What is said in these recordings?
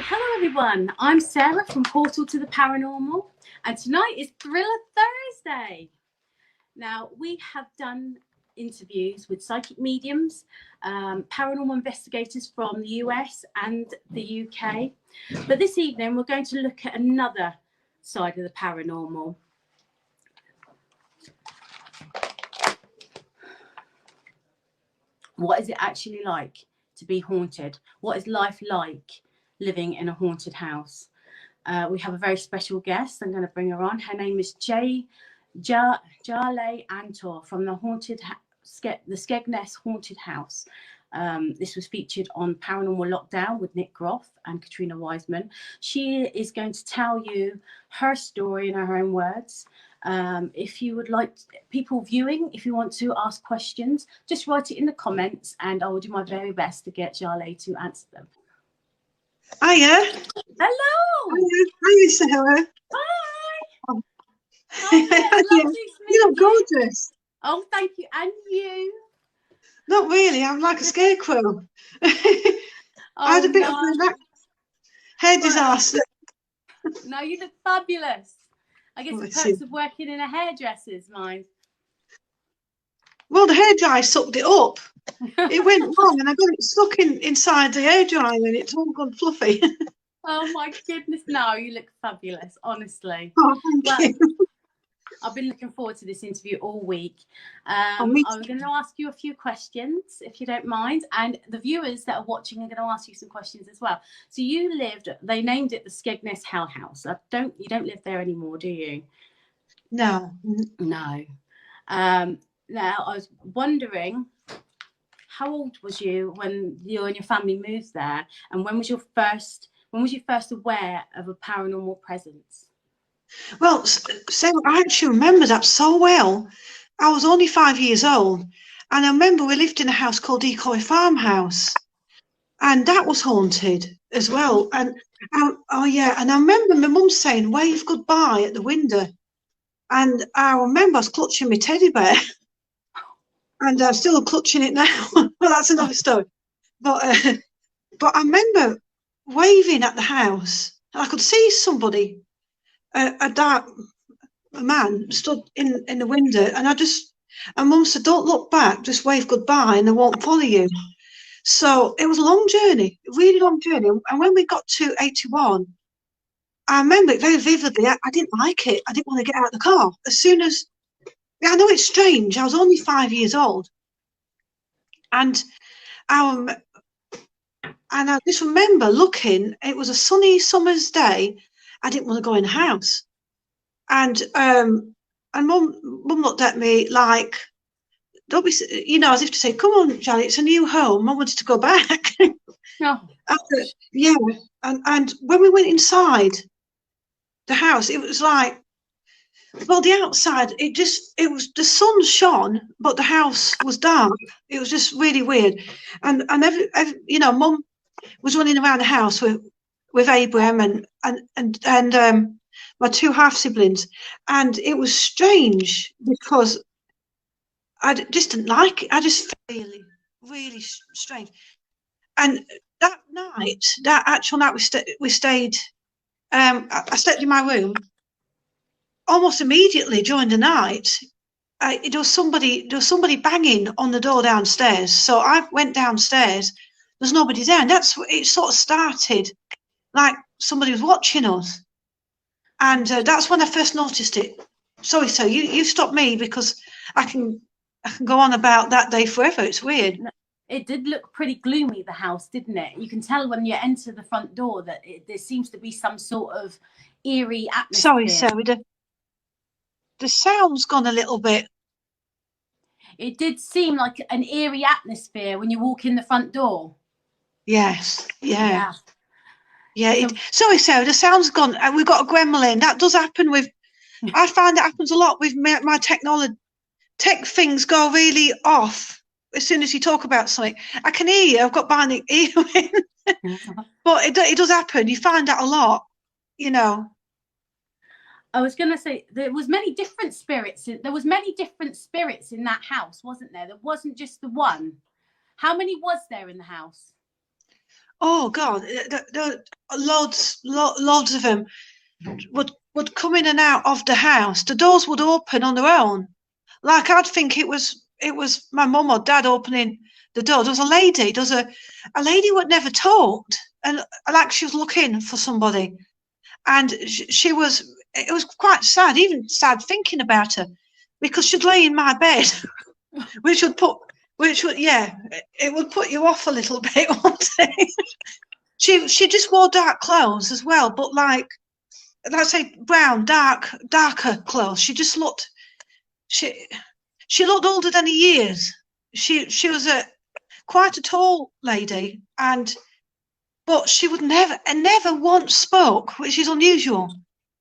Hello everyone, I'm Sarah from Portal to the Paranormal, and tonight is Thriller Thursday. Now, we have done interviews with psychic mediums, paranormal investigators from the US and the UK, but this evening we're going to look at another side of the paranormal. What is it actually like to be haunted? What is life like living in a haunted house? We have a very special guest. I'm going to bring her on. Her name is Jale Antor from the Skegness Haunted House. This was featured on Paranormal Lockdown with Nick Groff and Katrina Wiseman. She is going to tell you her story in her own words. If you would like people viewing, if you want to ask questions, just write it in the comments and I will do my very best to get Jale to answer them. Hiya. Hello. Hiya, Sarah. Hi. Oh. You look gorgeous. Oh, thank you. And you? Not really. I'm like a scarecrow. I had a bit of a hair disaster. No, you look fabulous. I guess the perks of working in a hairdresser's, mind. Well, the hairdryer sucked it up. It went wrong and I got it stuck inside the hairdryer and it's all gone fluffy. Oh my goodness, no, you look fabulous, honestly. Oh, thank you. I've been looking forward to this interview all week. I'm going to ask you a few questions, if you don't mind, and the viewers that are watching are going to ask you some questions as well. So you lived, they named it the Skegness Hell House. You don't live there anymore, do you? No. No. Now, I was wondering, how old was you when you and your family moved there, and when was you first aware of a paranormal presence? Well, Sarah, I actually remember that so well. I was only 5 years old, and I remember we lived in a house called Decoy Farmhouse, and that was haunted as well. And oh yeah, and I remember my mum saying "wave goodbye" at the window, and I remember I was clutching my teddy bear. And I'm still clutching it now. Well, that's another story. But I remember waving at the house, and I could see somebody, a man, stood in the window, and Mum said, "Don't look back, just wave goodbye, and they won't follow you." So it was a long journey, a really long journey. And when we got to 81, I remember it very vividly. I didn't like it. I didn't want to get out of the car. As soon as I know it's strange. I was only 5 years old, and I just remember looking. It was a sunny summer's day. I didn't want to go in the house, and Mum looked at me like, "Don't be," as if to say, "Come on, Janet, it's a new home." I wanted to go back. No. Yeah, and when we went inside the house, it was like. Well, the outside, it was the sun shone, but the house was dark. It was just really weird, and Mum was running around the house with Abraham and my two half siblings, and it was strange because I just didn't like it. I just felt really, really strange. And that actual night we stayed. I slept in my room. Almost immediately during the night, there was somebody banging on the door downstairs. So I went downstairs. There's nobody there, and it sort of started like somebody was watching us, and that's when I first noticed it. Sorry, so you stopped me because I can go on about that day forever. It's weird. It did look pretty gloomy, the house, didn't it? You can tell when you enter the front door that there seems to be some sort of eerie atmosphere. Sorry, Sarah. The sound's gone a little bit. It did seem like an eerie atmosphere when you walk in the front door. Yes. Yeah. Sorry, Sarah, the sound's gone. We've got a gremlin. That does happen with. I find that happens a lot with my technology. Tech things go really off as soon as you talk about something. I can hear you. I've got bionic earring, but it does happen. You find that a lot. I was going to say there was many different spirits. There was many different spirits in that house, wasn't there? There wasn't just the one. How many was there in the house? oh God, loads of them would come in and out of the house. The doors would open on their own. Like I'd think it was my mum or dad opening the door. There was a lady who had never talked, and like she was looking for somebody, and she was. It was quite sad, even sad thinking about her, because she'd lay in my bed, which would it would put you off a little bit, wouldn't it? She just wore dark clothes as well, but like, let's say brown, darker clothes. She just looked she looked older than her years. She was quite a tall lady, but she would never once spoke, which is unusual.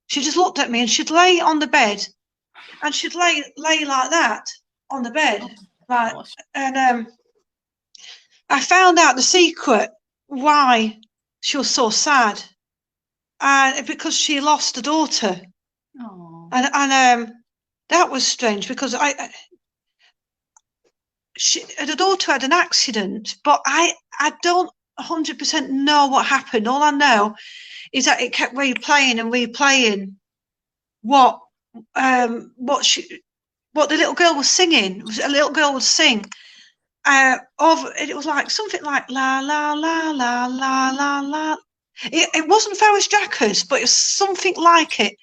She just looked at me, and she'd lay on the bed, and she'd lay like that on the bed, like, and I found out the secret why she was so sad, because she lost a daughter. Oh. And that was strange, because the daughter had an accident, but I don't 100% know what happened. All I know is that it kept replaying what the little girl was singing. A little girl would sing. It was like something like la la la la la la la. It wasn't Ferris Jackers, but it was something like it.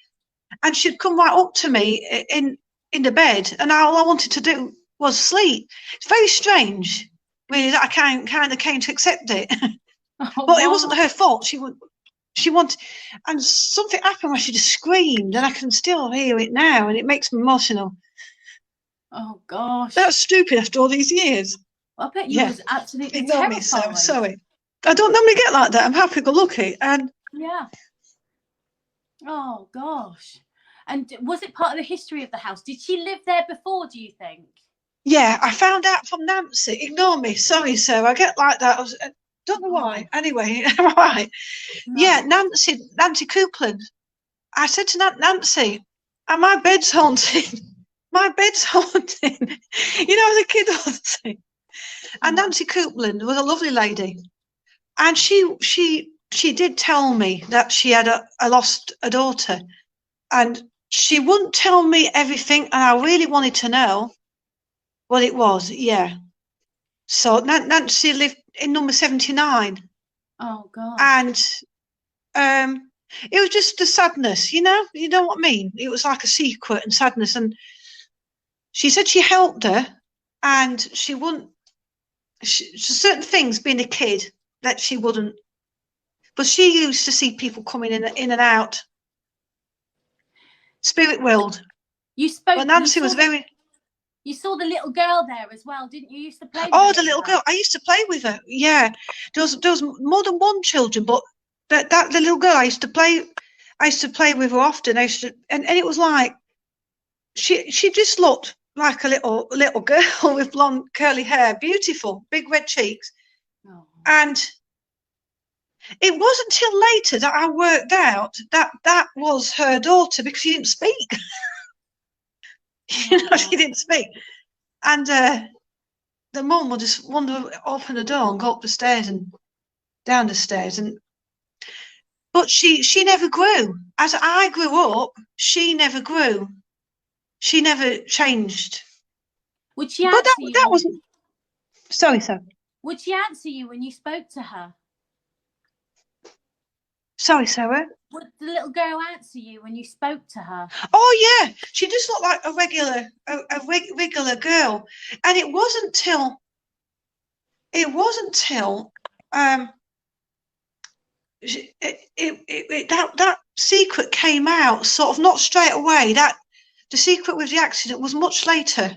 And she'd come right up to me in the bed, and all I wanted to do was sleep. It's very strange, really, that I kind of came to accept it. But it wasn't her fault. She wanted, and something happened where she just screamed, and I can still hear it now, and it makes me emotional. Oh gosh, that's stupid after all these years. I bet you was absolutely Ignore terrified. me, so sorry. I don't normally get like that. I'm happy-go-lucky, and yeah. Oh gosh. And was it part of the history of the house? Did she live there before, do you think? Yeah, I found out from Nancy. Ignore me, sorry, sir. I get like that. I don't know why. Anyway, right. No. Yeah, Nancy Coupland. I said to Nancy, my bed's haunted. My bed's haunted. You know, as a kid, all the time. And Nancy Coupland was a lovely lady, and she did tell me that she had lost a daughter, and she wouldn't tell me everything, and I really wanted to know what it was. Yeah. So Nancy lived in number 79. Oh God. And it was just the sadness, you know what I mean? It was like a secret and sadness, and she said she helped her, and she wouldn't. Certain things, being a kid, that she wouldn't. But she used to see people coming in and out. Spirit world. You spoke. Well, Nancy was very. You saw the little girl there as well, didn't you? You used to play with the little girl. I used to play with her. Yeah, there was more than one children, but the little girl I used to play with her often. And it was like she just looked like a little girl with blonde curly hair, beautiful, big red cheeks. Oh. And it wasn't till later that I worked out that was her daughter, because she didn't speak. She didn't speak. And the mum would just open the door and go up the stairs and down the stairs, but she never grew. As I grew up, she never grew. She never changed. Would she answer you? That wasn't. Sorry, sir. Would she answer you when you spoke to her? Sorry, Sarah. Would the little girl answer you when you spoke to her? Oh yeah, she just looked like a regular girl, and it wasn't till that secret came out, sort of not straight away. That the secret with the accident was much later,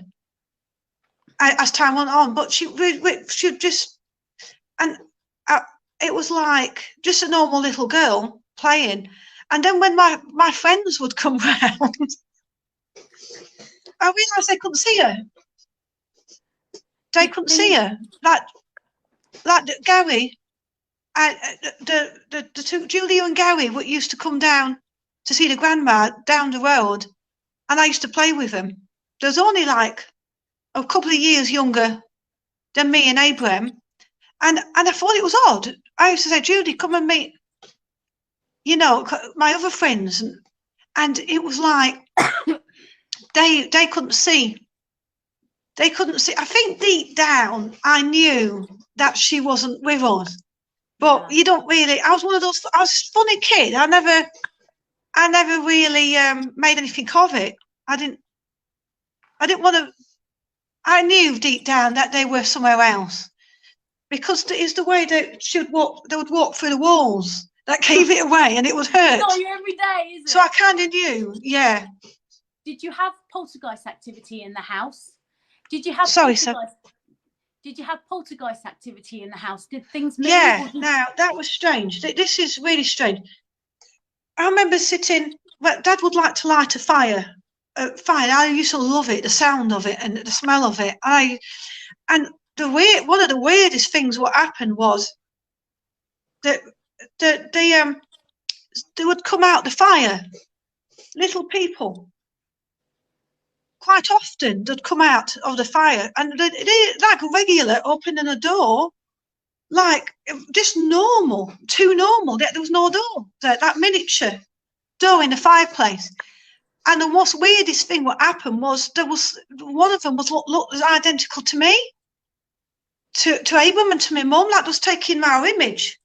as time went on. But she just, and it was like just a normal little girl playing. And then when my friends would come round, I realised they couldn't see her. They couldn't see her. Like Gary, the two, Julia and Gary, used to come down to see the grandma down the road, and I used to play with them. There's only like a couple of years younger than me and Abraham, And I thought it was odd. I used to say, Judy, come and meet, you know, my other friends. And it was like they couldn't see. They couldn't see. I think deep down, I knew that she wasn't with us. But you don't really. I was one of those. I was a funny kid. I never really made anything of it. I didn't want to. I knew deep down that they were somewhere else, because it's the way that she would walk. They would walk through the walls that gave it away, and it would hurt. It's not you every day, is it? So I kind of knew. Yeah. Did you have poltergeist activity in the house? Did you have Did you have poltergeist activity in the house? Did things move? Yeah. Now that was strange. This is really strange. I remember sitting. Well, Dad would like to light a fire. I used to love it, the sound of it and the smell of it. One of the weirdest things what happened was that they would come out the fire, little people. Quite often they'd come out of the fire, and they like regular opening a door, like just normal, too normal. There was no door, that miniature door in the fireplace. And the most weirdest thing what happened was there was one of them was identical to me, to Abram and to my mum, like was taking our image.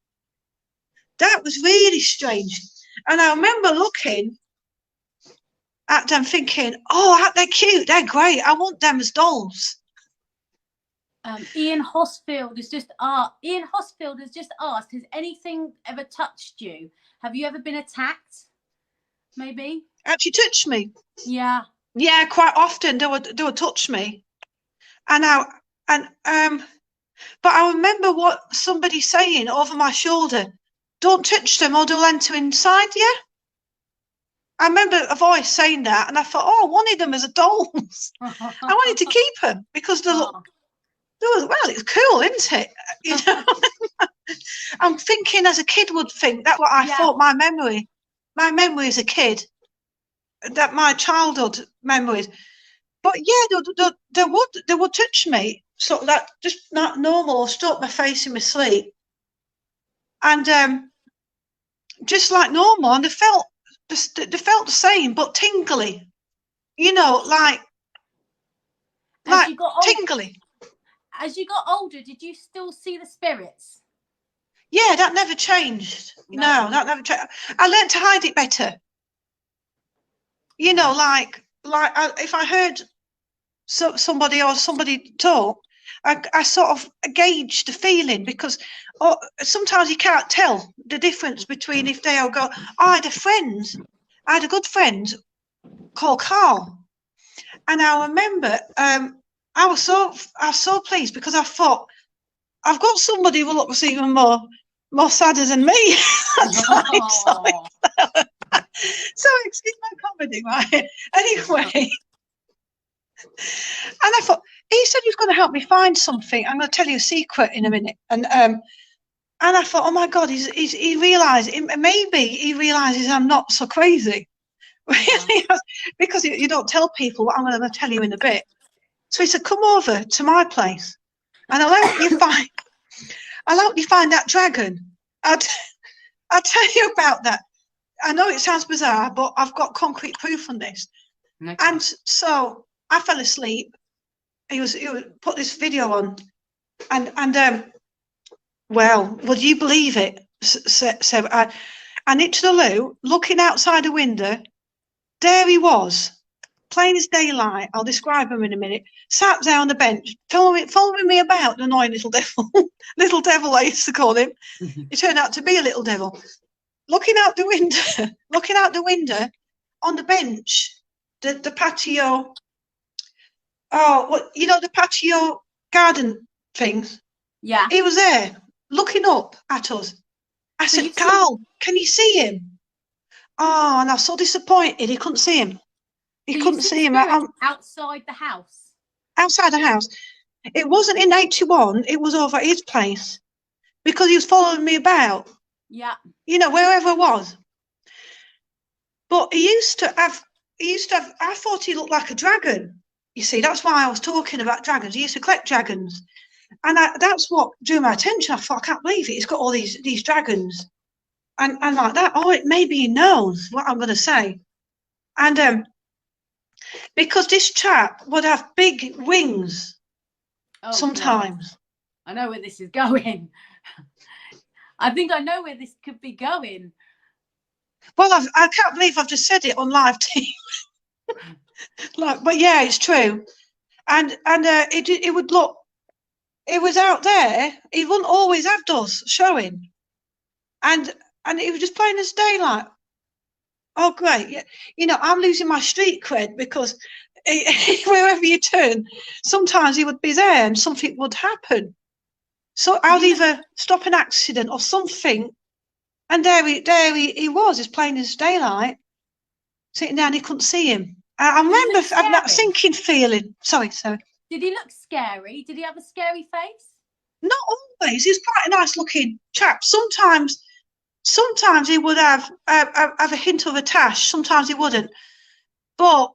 That was really strange. And I remember looking at them thinking, oh, they're cute, they're great, I want them as dolls. Ian Hosfield has just asked, has anything ever touched you? Have you ever been attacked? Maybe. Actually touched me. Yeah. Yeah, quite often they would touch me. But I remember what somebody saying over my shoulder, don't touch them or they'll enter inside you. I remember a voice saying that, and I thought, oh, I wanted them as dolls. I wanted to keep them because they look, well, it's cool, isn't it? You know, I'm thinking as a kid would think, that's what I thought. My memory as a kid, that my childhood memories. But yeah, they would touch me, so that just not normal, stroke my face in my sleep, and just like normal, and they felt the same, but tingly, you know, like tingly. As you got older, did you still see the spirits? Yeah, that never changed. No, that never changed. I learned to hide it better. You know, like if I heard somebody talk, I sort of gauge the feeling, because sometimes you can't tell the difference between if they all go. I had a good friend called Carl, and I remember I was so pleased, because I thought, I've got somebody who looks even more sadder than me. So excuse my comedy, right? Anyway, and I thought, he said he was going to help me find something. I'm going to tell you a secret in a minute. And I thought, oh my God, he realised, maybe he realises I'm not so crazy. Really, because you don't tell people what I'm going to tell you in a bit. So he said, come over to my place and I'll help you find that dragon. I'll tell you about that. I know it sounds bizarre, but I've got concrete proof on this. Okay. And so I fell asleep. He would put this video on, and well, would you believe it? So I nipped to the loo, looking outside the window. There he was, plain as daylight. I'll describe him in a minute. Sat there on the bench, following me about, the annoying little devil. Little devil, I used to call him. He turned out to be a little devil. Looking out the window on the bench, the patio. Oh, what, you know, the patio garden things? Yeah. He was there, looking up at us. I said, Carl, can you see him? Oh, and I was so disappointed. He couldn't see him. He couldn't see him. Outside the house? Outside the house. It wasn't in 81. It was over at his place, because he was following me about. Yeah. You know, wherever I was. But he used to have, I thought he looked like a dragon. You see, that's why I was talking about dragons. He used to collect dragons. And that's what drew my attention. I thought, I can't believe it. It's got all these dragons. And like that, maybe he knows what I'm going to say. And because this chap would have big wings sometimes. God. I know where this is going. I think I know where this could be going. Well, I can't believe I've just said it on live TV. But yeah, it's true. And it would look, it was out there. He wouldn't always have those showing. And it was just plain as daylight. Oh, great. Yeah. You know, I'm losing my street cred because wherever you turn, sometimes he would be there and something would happen. So I'd either stop an accident or something. And there he was, as plain as daylight, sitting down. He couldn't see him. I remember having that sinking feeling. Sorry. Did he look scary? Did he have a scary face? Not always. He's quite a nice looking chap. Sometimes he would have a hint of a tash. Sometimes he wouldn't. But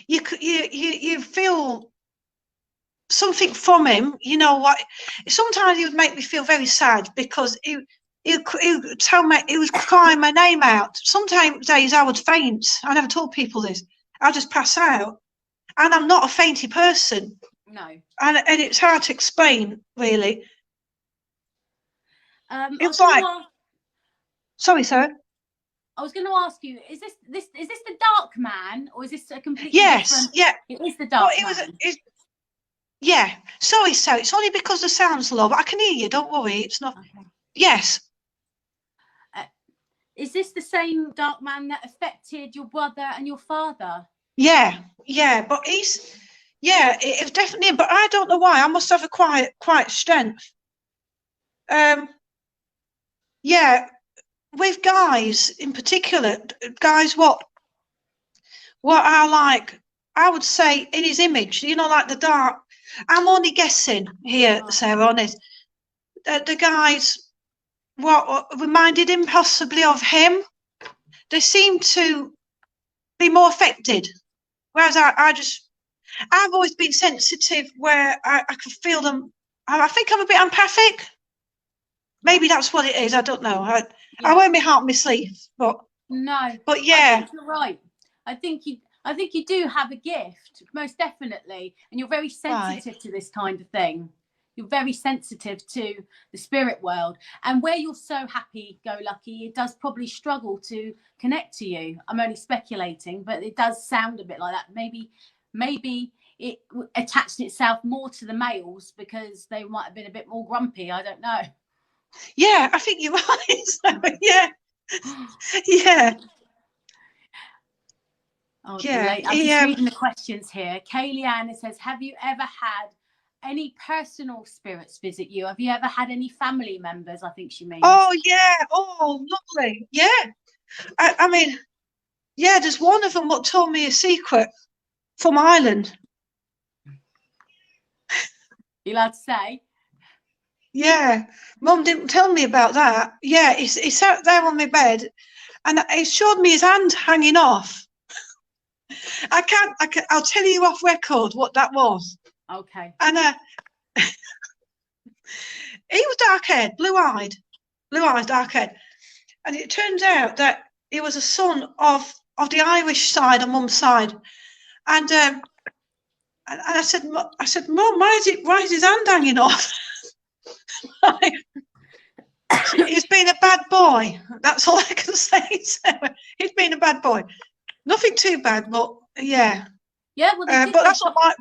you feel something from him. You know what? Sometimes he would make me feel very sad because he would tell me, he was crying my name out. Sometimes days I would faint. I never told people this. I'd just pass out, and I'm not a fainty person. No. And it's hard to explain, really. It was like, sorry, sir. I was going to ask you: is this the dark man, or is this a completely different? Yeah, it is the dark man. Yeah. Sorry, sir. It's only because the sound's low, but I can hear you. Don't worry. It's not. Okay. Yes. Is this the same dark man that affected your brother and your father? Yeah. But it was definitely him. But I don't know why. I must have a quiet strength. Yeah, with guys in particular, guys what are like, I would say in his image, you know, like the dark. I'm only guessing here, Sarah, honest. The guys what reminded him possibly of him. They seem to be more affected, whereas I've always been sensitive, where I can feel them. I think I'm a bit empathic. Maybe that's what it is. I don't know. I wear my heart on my sleeve, but no. But yeah, I think you're right. I think you do have a gift, most definitely, and you're very sensitive to this kind of thing. You're very sensitive to the spirit world, and where you're so happy-go-lucky, it does probably struggle to connect to you. I'm only speculating, but it does sound a bit like that. Maybe it attached itself more to the males because they might have been a bit more grumpy. I don't know. Yeah, I think you're right. Yeah. Oh, yeah. I'm just reading the questions here. Kaylee Ann says, have you ever had any personal spirits visit you? Have you ever had any family members? I think she means. Oh, yeah. Oh, lovely. Yeah. I mean, yeah, there's one of them what told me a secret from Ireland. You allowed to say? Yeah, Mum didn't tell me about that. Yeah, he sat there on my bed, and he showed me his hand hanging off. I'll tell you off record what that was. Okay. And he was dark-haired, blue-eyed, dark-haired, and it turns out that he was a son of the Irish side on Mum's side, and I said, Mum, why is his hand hanging off? He's been a bad boy. That's all I can say. He's been a bad boy. Nothing too bad, but yeah. Yeah, well, but that's not my.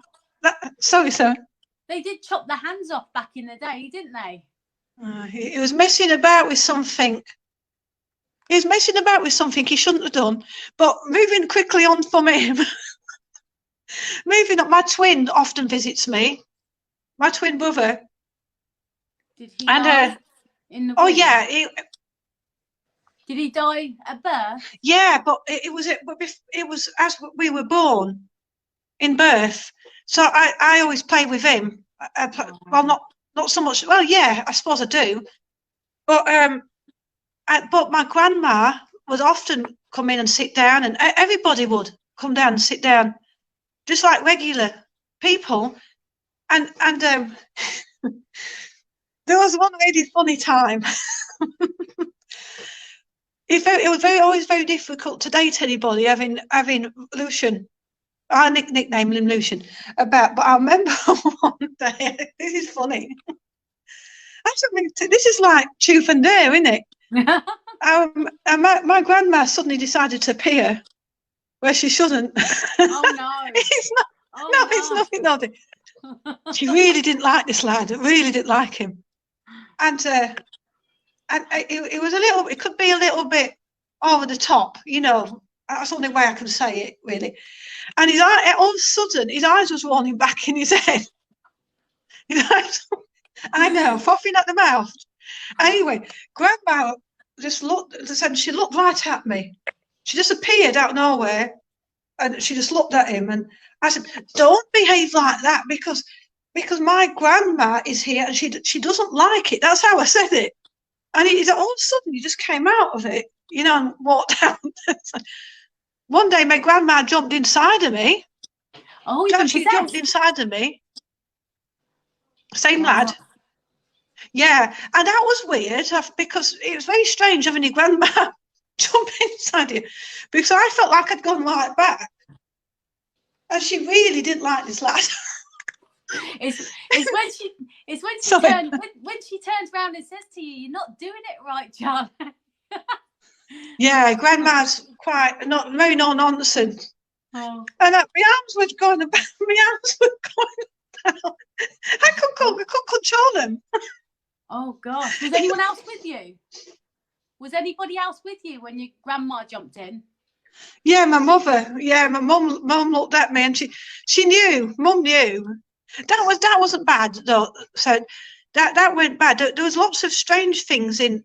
Sorry, sir. They did chop the hands off back in the day, didn't they? He was messing about with something. He was messing about with something he shouldn't have done. But moving quickly on from him. Moving up, my twin often visits me. My twin brother. Did he die in the womb? Oh yeah. Did he die at birth? Yeah, but it was as we were born, in birth. So I always play with him. Well, not so much. Well, yeah, I suppose I do. But but my grandma would often come in and sit down, and everybody would come down and sit down, just like regular people. And there was one really funny time. It was always very difficult to date anybody having Lucian. I nicknamed him Lucian. But I remember one day. This is funny. This is like truth and dare, isn't it? And my grandma suddenly decided to appear where she shouldn't. Oh no! It's not. Oh, no, it's nothing. She really didn't like this lad. Really didn't like him. And it was a little. It could be a little bit over the top, you know. That's the only way I can say it, really. And his eye, all of a sudden, his eyes was rolling back in his head. His eyes, I know, frothing at the mouth. Anyway, Grandma just looked. She looked right at me. She just appeared out of nowhere, and she just looked at him. And I said, "Don't behave like that, because my grandma is here, and she doesn't like it." That's how I said it. And all of a sudden, he just came out of it, you know, and walked out. One day, my grandma jumped inside of me. Oh, she jumped inside of me. Same lad. Yeah, and that was weird because it was very strange having your grandma jump inside you, because I felt like I'd gone right back, and she really didn't like this lad. It's when she turns around and says to you, "You're not doing it right, John." Yeah, Grandma's very no nonsense. Oh. And my arms were going about. My arms were going about. I couldn't control them. Oh gosh! Was anyone else with you? Was anybody else with you when your grandma jumped in? Yeah, my mother. Yeah, my mum looked at me, and she knew. Mum knew. That wasn't bad though. So that went bad. There was lots of strange things in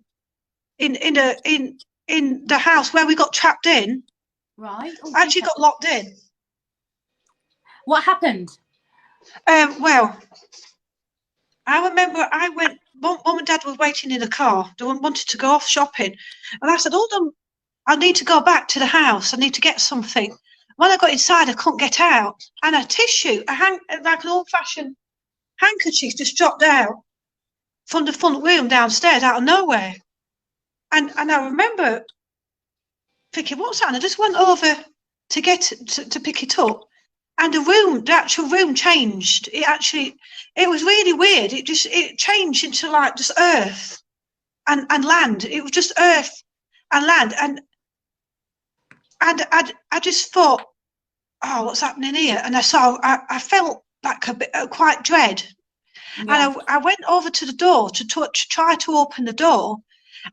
the house where we got trapped in. Right. Oh, actually got locked in. What happened? Well, I remember I went. Mum and Dad were waiting in the car. They wanted to go off shopping, and I said, "Hold on, I need to go back to the house. I need to get something." When I got inside, I couldn't get out, and a tissue, like an old-fashioned handkerchief, just dropped out from the front room downstairs out of nowhere. And I remember thinking, "What's that?" And I just went over to get to pick it up, and the actual room changed. It was really weird. It changed into like just earth and land. It was just earth and land, and I just thought, "Oh, what's happening here?" And I felt like a bit quite dread. Yeah. And I went over to the door to try to open the door,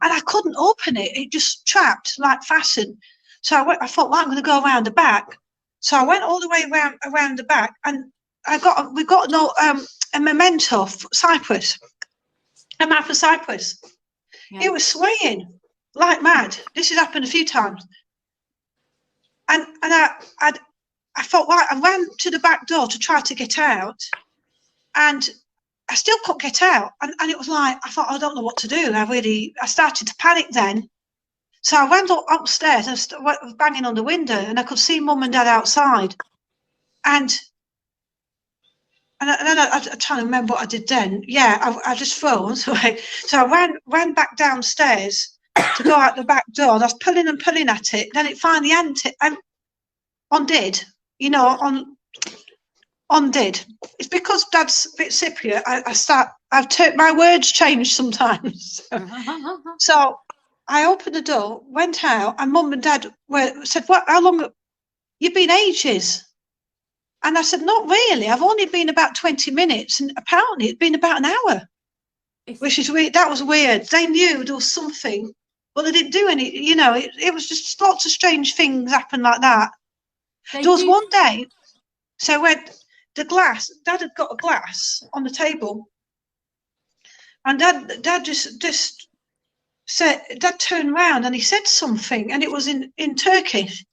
and I couldn't open it. It just trapped, like fastened. So I thought, well, I'm going to go around the back. So I went all the way around the back, and we got a memento of Cyprus, a map of Cyprus. Yeah. It was swaying like mad. This has happened a few times. And I thought, right, I ran to the back door to try to get out, and I still couldn't get out. And it was like, I thought, I don't know what to do. I started to panic then. So I went upstairs and was banging on the window, and I could see Mum and Dad outside. And then I trying to remember what I did then. Yeah, I just froze. So I ran back downstairs to go out the back door. And I was pulling at it. Then it finally undid. You know, undid. It's because Dad's a bit Cypriot. My words change sometimes. So I opened the door, went out, and Mum and Dad said, "What? How long? You've been ages." And I said, "Not really. I've only been about 20 minutes, and apparently it'd been about an hour." Which is weird. That was weird. They knew there was something, but they didn't do any. You know, it was just lots of strange things happened like that. There was one day. So when Dad had got a glass on the table, and Dad just said, Dad turned around and he said something, and it was in Turkish,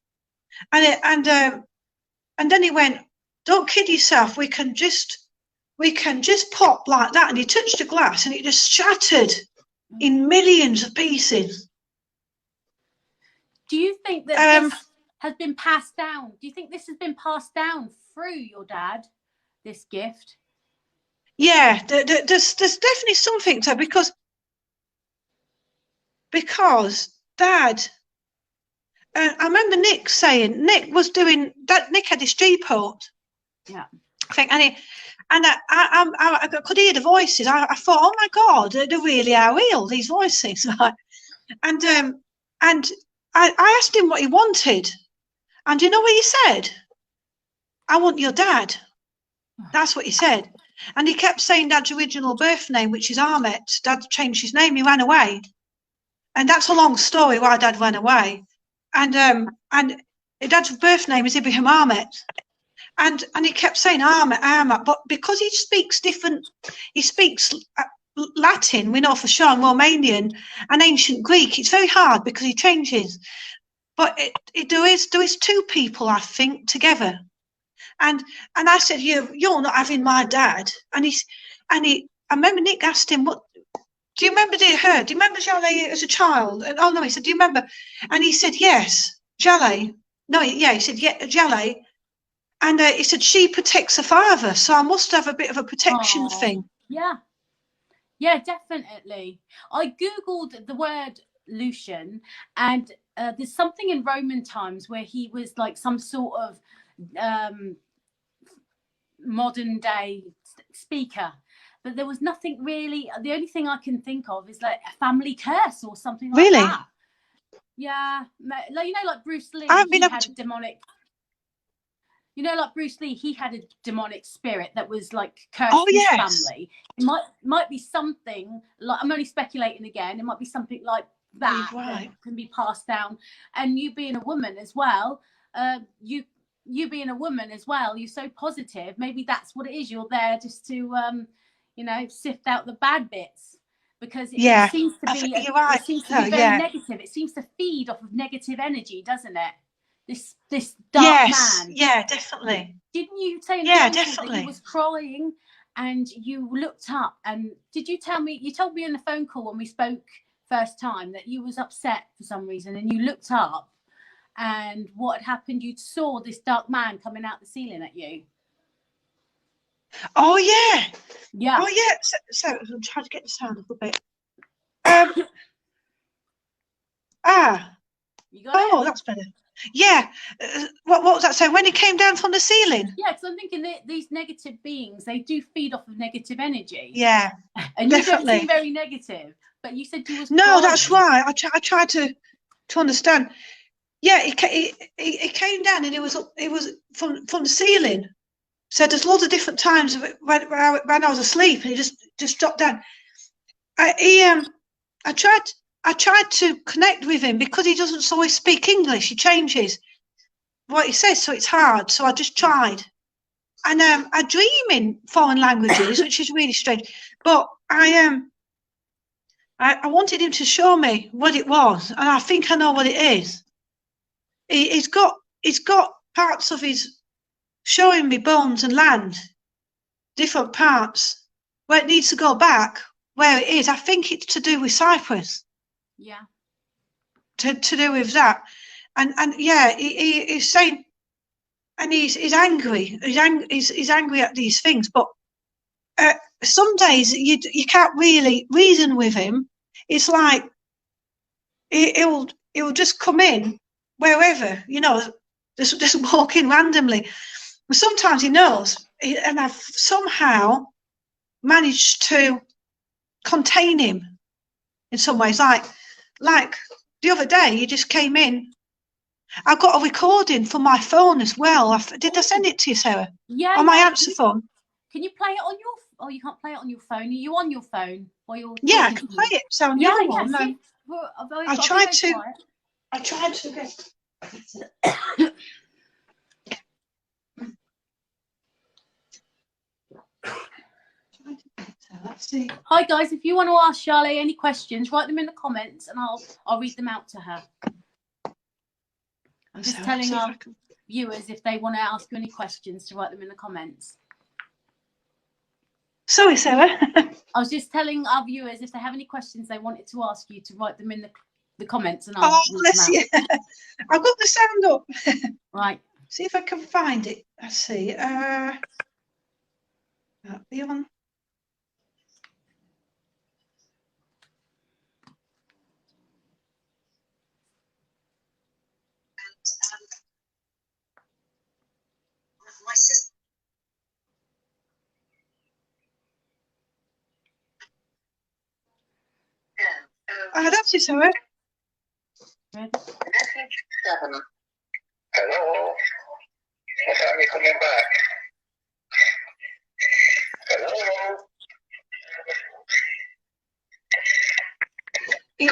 and then he went, "Don't kid yourself. We can just pop like that." And he touched the glass, and it just shattered in millions of pieces. Do you think that this has been passed down? Do you think this has been passed down through your dad, this gift? yeah, there's definitely something to, because Dad, I remember Nick saying, Nick was doing that. Nick had his G-port, Yeah. I think, and I could hear the voices. I thought, oh my God, they really are real, these voices. And I asked him what he wanted, and you know what he said? I want your dad. That's what he said. And he kept saying Dad's original birth name, which is Ahmet. Dad changed his name. He ran away, and that's a long story why Dad ran away. And Dad's birth name is Ibrahim Ahmet. And he kept saying Ahmet, but because he speaks Latin, we know for sure, and Romanian and ancient Greek, it's very hard because he changes. But there is two people, I think, together. And I said, you're not having my dad. And I remember Nick asked him, what do you remember? Do you remember Jale as a child? And oh no, he said, do you remember? And he said, yes, Jale. No, yeah, he said, yeah, Jale. And he said, she protects her father, so I must have a bit of a protection thing. Yeah. Yeah, definitely. I Googled the word Lucian, and there's something in Roman times where he was like some sort of modern day speaker. But there was nothing really. The only thing I can think of is like a family curse or something like really? that. Yeah. You know, like Bruce Lee, I've been he able had to... a demonic... You know, like Bruce Lee, he had a demonic spirit that was like cursed his family. It might be something like, I'm only speculating again, it might be something like that that can be passed down. And you being a woman as well, you being a woman as well, you're so positive. Maybe that's what it is. You're there just to you know, sift out the bad bits, because it seems to be it seems to be very negative. It seems to feed off of negative energy, doesn't it? This dark man. Yeah, definitely. Didn't you say in the phone call that he was crying and you looked up, and did you tell me, you told me in the phone call when we spoke first time that you was upset for some reason, and you looked up, and what had happened, you saw this dark man coming out the ceiling at you. Oh yeah. Yeah. Oh yeah. So I'm trying to get the sound up a bit. You got it? That's better. Yeah. What was that? So when it came down from the ceiling? Yeah, because I'm thinking that these negative beings, they do feed off of negative energy. Yeah. And definitely. You don't seem very negative, but you said you was... No, that's right. I tried to understand. Yeah, it came down, and it was from the ceiling. So there's loads of different times when I was asleep, and it just dropped down. I tried to connect with him because he doesn't always speak English. He changes what he says, so it's hard. So I just tried, and I dream in foreign languages, which is really strange. But I wanted him to show me what it was, and I think I know what it is. He's got parts of his showing me bones and land, different parts where it needs to go back, where it is. I think it's to do with Cyprus. Yeah. To do with that, and yeah, he's saying, and he's angry. He's angry at these things, but some days you can't really reason with him. It's like he'll just come in wherever, you know, just walk in randomly. But sometimes he knows, and I've somehow managed to contain him in some ways. Like the other day, he just came in. I've got a recording from my phone as well. Did I send it to you, Sarah? Yeah. On my answer phone. Can you play it on your... Oh, you can't play it on your phone. Are you on your phone while you're... Yeah, I can play it. So on your one. See, I tried to get... Let's see. Hi guys, if you want to ask Charlotte any questions, write them in the comments and I'll read them out to her. I'm just telling our viewers, if they want to ask you any questions, to write them in the comments. Sorry, Sarah. I was just telling our viewers, if they have any questions they wanted to ask you, to write them in the comments and I'll read them out. I've got the sound up. Right. See if I can find it. Let's see. Be on. That's it, sorry. Ready? Message 7. Hello? What time are you coming back? Hello?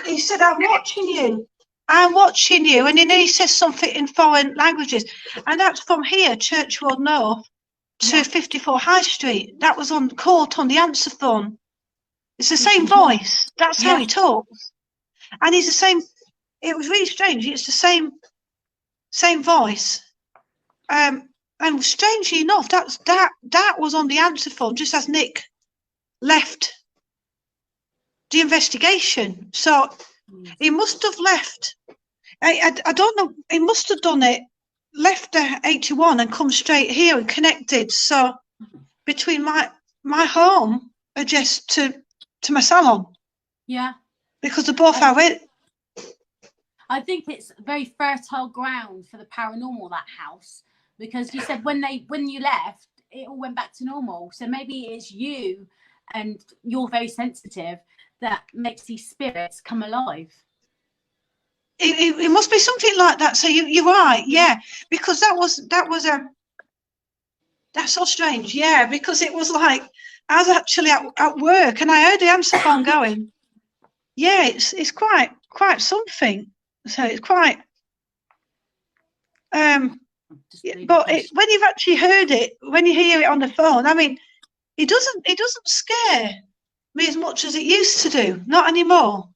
He said, I'm watching you. I'm watching you. And then he says something in foreign languages. And that's from here, Church Road North, to 54 High Street. That was on court on the answer phone. It's the same voice. That's how he talks. And he's the same. It was really strange. It's the same voice. And strangely enough, that was on the answer phone just as Nick left the investigation. So he must have left. I don't know. He must have done it. Left the 81 and come straight here and connected. So between my home address to my salon. Yeah. Because they're both out. I think it's very fertile ground for the paranormal, that house, because you said when you left, it all went back to normal. So maybe it's you, and you're very sensitive, that makes these spirits come alive. It must be something like that. So you're right, yeah, because that's so strange, yeah, because it was like I was actually at work and I heard the answer phone going. Yeah, it's quite something. So it's quite but when you've actually heard it, when you hear it on the phone, I mean, it doesn't scare me as much as it used to do. Not anymore.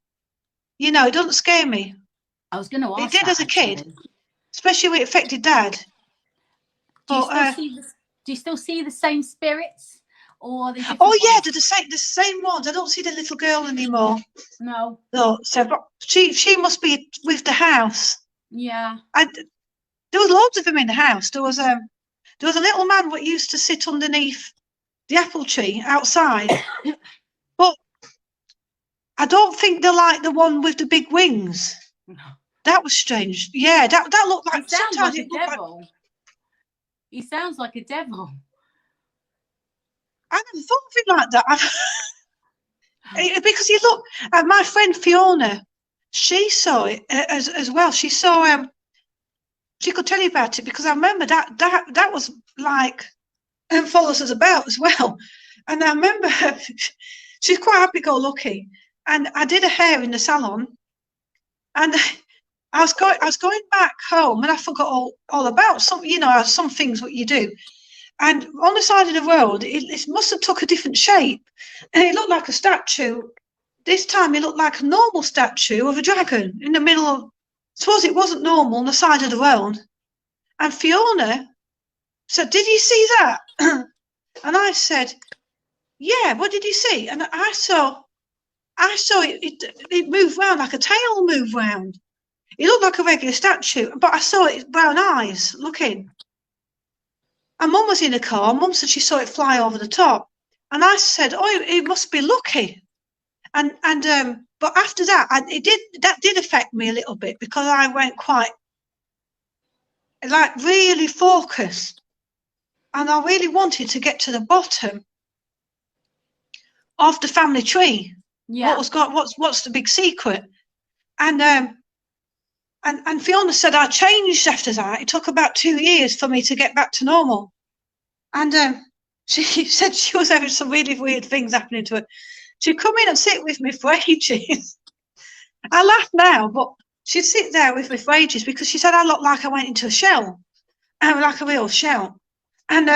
You know, it doesn't scare me. I was going to ask. It did as a kid, especially when it affected Dad. Do you still see the same spirits, or the different ones? Yeah, they're the same ones. I don't see the little girl anymore. No. So she must be with the house. Yeah. There was loads of them in the house. There was a little man what used to sit underneath the apple tree outside, but I don't think they're like the one with the big wings. No. That was strange. Yeah, that looked like sometimes it looked devil. Like. He sounds like a devil. I never thought of it like that. Because you look at my friend Fiona, she saw it as well. She saw she could tell you about it because I remember that was like follows us about as well. And I remember she's quite happy-go-lucky. And I did her hair in the salon, and I was going back home, and I forgot all about some things what you do. And on the side of the road, it must have took a different shape, and it looked like a statue. This time, it looked like a normal statue of a dragon in the middle of. I suppose it wasn't normal on the side of the road. And Fiona said, "Did you see that?" And I said, "Yeah. What did you see?" And I saw it moved round like a tail moved round. It looked like a regular statue, but I saw its brown eyes looking. And Mum was in the car. Mum said she saw it fly over the top. And I said, "Oh, it must be lucky." But after that, that did affect me a little bit because I went quite, like, really focused. And I really wanted to get to the bottom of the family tree. Yeah. What's the big secret? And Fiona said I changed after that. It took about 2 years for me to get back to normal. And she said she was having some really weird things happening to her. She'd come in and sit with me for ages. I laugh now, but she'd sit there with me for ages because she said I looked like I went into a shell, like a real shell. And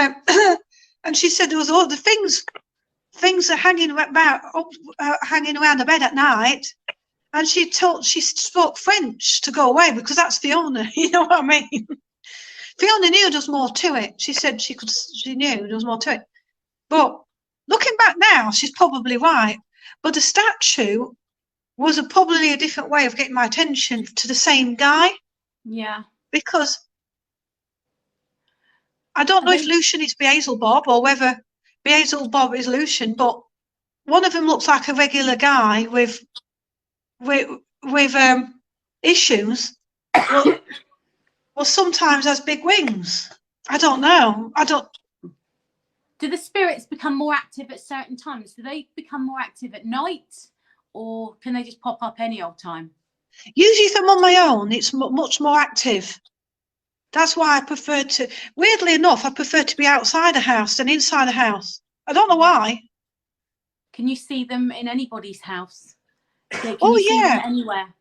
and she said there was all the things are hanging around the bed at night. And she spoke French to go away because that's Fiona. You know what I mean? Fiona knew there was more to it. She said she knew there was more to it. But looking back now, she's probably right. But the statue was probably a different way of getting my attention to the same guy. Yeah. Because I don't know if Lucian is Beelzebub or whether Beelzebub is Lucian, but one of them looks like a regular guy with issues. Well, sometimes has big wings. I don't know. Do the spirits become more active at certain times? Do they become more active at night or can they just pop up any old time? Usually if I'm on my own, it's much more active. That's why I prefer to, weirdly enough, I prefer to be outside a house than inside a house. I don't know why. Can you see them in anybody's house? Can Oh, you see them yeah. anywhere?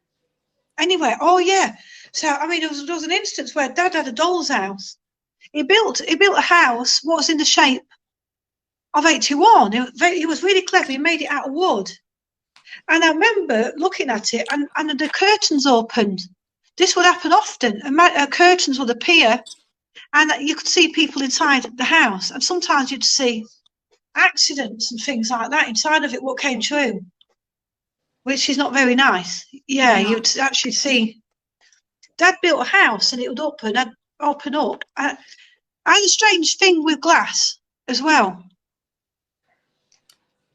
Anywhere. Oh, yeah. So, I mean, there was an instance where Dad had a doll's house. He built a house what was in the shape of 81. He was really clever. He made it out of wood. And I remember looking at it, and the curtains opened. This would happen often. And curtains would appear, and you could see people inside the house. And sometimes you'd see accidents and things like that inside of it, what came true, which is not very nice. Yeah, No. you'd actually see. Dad built a house, and it would open up. I had a strange thing with glass as well.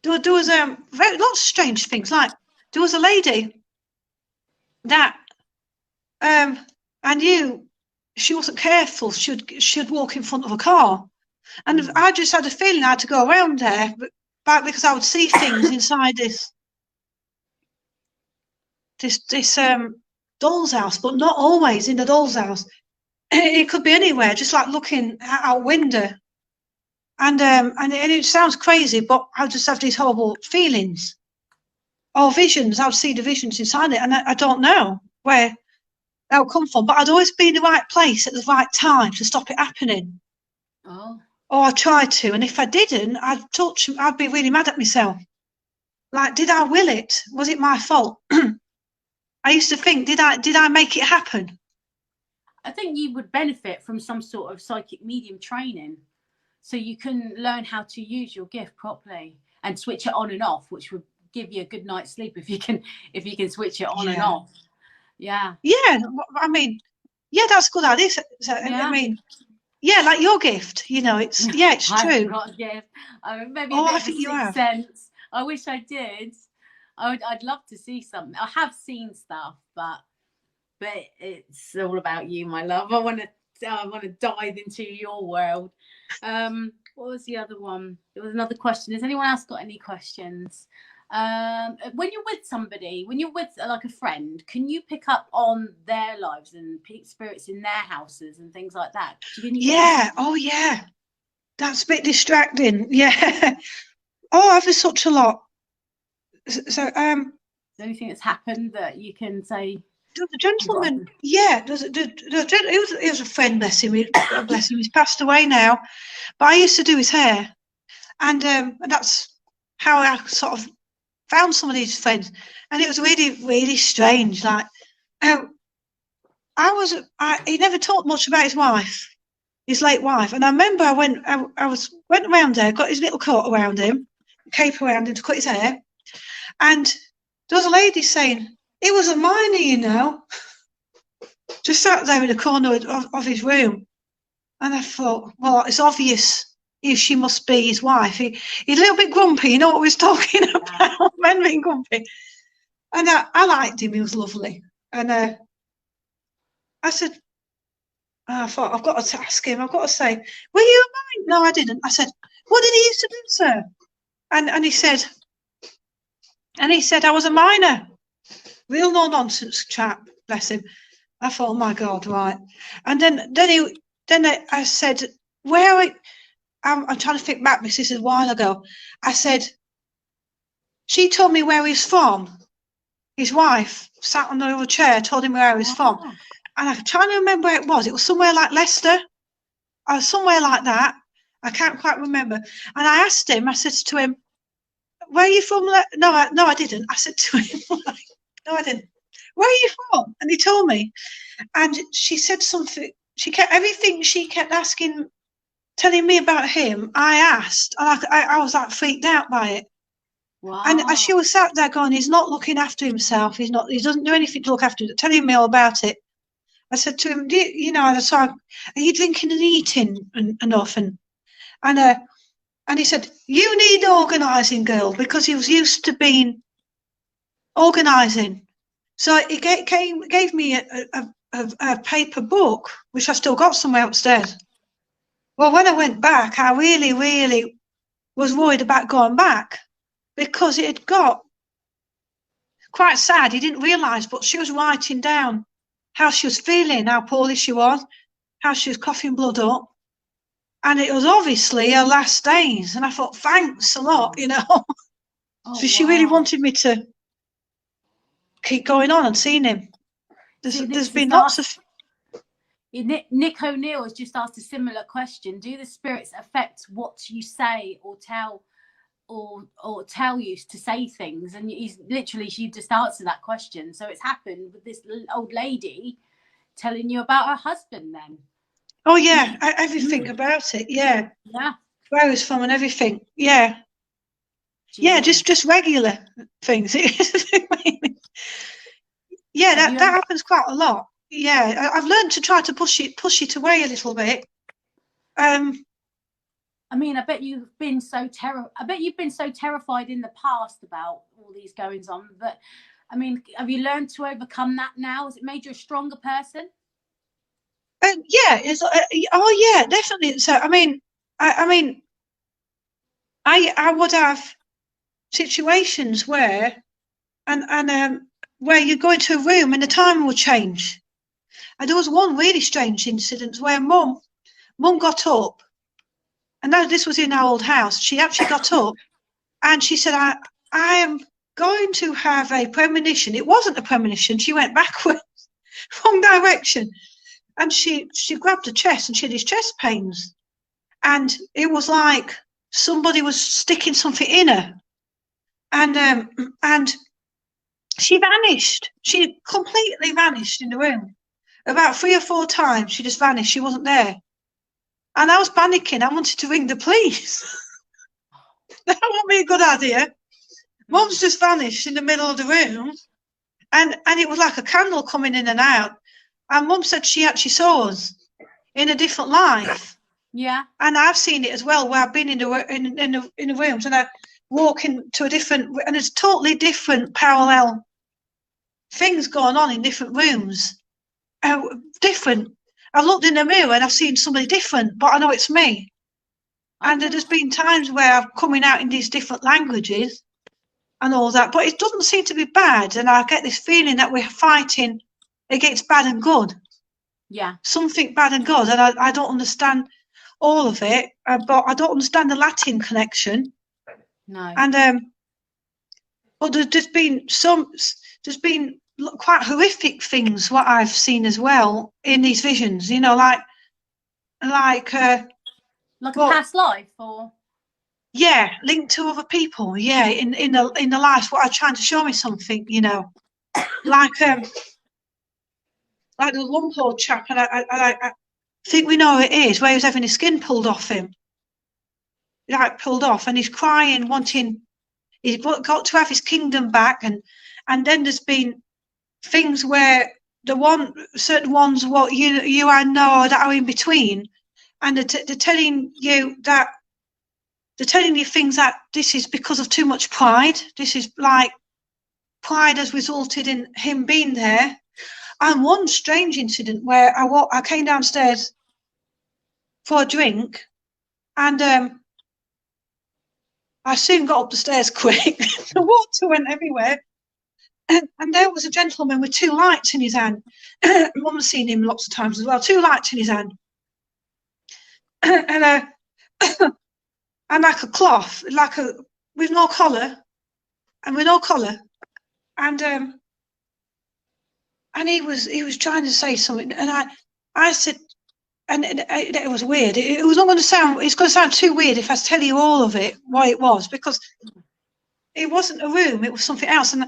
There was lots of strange things. Like there was a lady that I knew she wasn't careful. She'd walk in front of a car, and I just had a feeling I had to go around there, but because I would see things inside this doll's house, but not always in the doll's house. It could be anywhere, just like looking out a window. And it sounds crazy, but I just have these horrible feelings or visions. I would see the visions inside it, and I don't know where that would come from. But I'd always be in the right place at the right time to stop it happening. Oh. Or I tried to, and if I didn't, I'd be really mad at myself. Like, did I will it? Was it my fault? I used to think, did I make it happen? I think you would benefit from some sort of psychic medium training, so you can learn how to use your gift properly and switch it on and off, which would give you a good night's sleep if you can switch it on and off. Yeah. Yeah, I mean, yeah, that's a good idea. So, Yeah. I mean, yeah, like your gift, it's it's I true. haven't got a gift. Maybe a bit I of think a you sixth have. sense. I wish I did. I'd love to see something. I have seen stuff, but it's all about you, my love. I want to dive into your world. What was the other one? There was another question. Has anyone else got any questions? When you're with somebody, when you're with like a friend, can you pick up on their lives and spirits in their houses and things like that? Yeah. Oh, yeah. That's a bit distracting. Yeah. Oh, I've had such a lot. So, is there anything that's happened that you can say? The gentleman, yeah, he was a friend, bless him. God bless him. He's passed away now, but I used to do his hair, and that's how I sort of found some of these friends, and it was really, really strange. Like, he never talked much about his wife, his late wife, and I remember I went around there, got his little coat around him, cape around him to cut his hair, and there was a lady saying, "He was a miner, just sat there in the corner of his room." And I thought, well, it's obvious she must be his wife. He's a little bit grumpy, you know what we was talking about, men being grumpy. And I liked him, he was lovely. And I said, I thought, I've got to ask him, I've got to say, were you a miner? No, I didn't. I said, what did he used to do, sir? And he said, I was a miner. Real no-nonsense chap, bless him. I thought, oh my God, right. And then I said, I'm trying to think back because this is a while ago. I said, she told me where he's from. His wife sat on the other chair, told him where he was from. And I'm trying to remember where it was. It was somewhere like Leicester or somewhere like that. I can't quite remember. And I asked him, I said to him, where are you from? No, I didn't. I said to him, no, I didn't. Where are you from? And he told me. And she said something. Everything she kept asking, telling me about him, I asked. And I was like freaked out by it. Wow. And she was sat there going, he's not looking after himself. He doesn't do anything to look after him, telling me all about it. I said to him, are you drinking and eating enough? And he said, you need organising, girl, because he was used to being organising. So he gave me a paper book, which I still got somewhere upstairs. Well, when I went back, I really, really was worried about going back because it had got quite sad. He didn't realise, but she was writing down how she was feeling, how poorly she was, how she was coughing blood up. And it was obviously her last days. And I thought, thanks a lot, you know. Oh, So she really wow. wanted me to keep going on and seeing him. There's been lots of... Nick O'Neill has just asked a similar question. Do the spirits affect what you say or tell you to say things? And she just answered that question. So it's happened with this old lady telling you about her husband then. Oh yeah, everything about it. Yeah. Where he's from and everything. Yeah. Jeez. Yeah, just regular things. Yeah, that happens quite a lot. Yeah, I've learned to try to push it away a little bit. I mean, I bet you've been so terrified in the past about all these goings on. But I mean, have you learned to overcome that now? Has it made you a stronger person? Yeah, oh yeah, definitely. So I mean, I would have situations where where you go into a room and the time will change. And there was one really strange incident where mum got up, and now this was in our old house. She actually got up and she said, I am going to have a premonition. It wasn't a premonition. She went backwards, wrong direction. And she grabbed her chest and she had these chest pains. And it was like somebody was sticking something in her. And she vanished. She completely vanished in the room. About 3 or 4 times, she just vanished. She wasn't there. And I was panicking. I wanted to ring the police. That won't be a good idea. Mum's just vanished in the middle of the room. And it was like a candle coming in and out. And Mum said she actually saw us in a different life. Yeah. And I've seen it as well, where I've been in the rooms and I walk into a different, and it's totally different parallel things going on in different rooms. Different. I've looked in the mirror and I've seen somebody different, but I know it's me. And there's been times where I'm coming out in these different languages and all that, but it doesn't seem to be bad. And I get this feeling that we're fighting against bad and good. Yeah. Something bad and good. And I don't understand all of it, but I don't understand the Latin connection. No. And but there's been quite horrific things what I've seen as well in these visions, you know, like a past life, or yeah, linked to other people, yeah, in the life what are trying to show me something, you know, like the Lumpur chap, and I think we know who it is, where he was having his skin pulled off him, like pulled off, and he's crying, wanting, he's got to have his kingdom back, and then there's been things where certain ones what you and know that are in between, and they're telling you that they're telling you things that this is because of too much pride. This is like pride has resulted in him being there. And one strange incident where I came downstairs for a drink, and I soon got up the stairs quick. The water went everywhere. And there was a gentleman with 2 lights in his hand. Mum's seen him lots of times as well. 2 lights in his hand, and like a cloth, with no collar, and he was trying to say something, and I said, and it was weird. It was not going to sound. It's going to sound too weird if I tell you all of it, why it was, because it wasn't a room. It was something else, and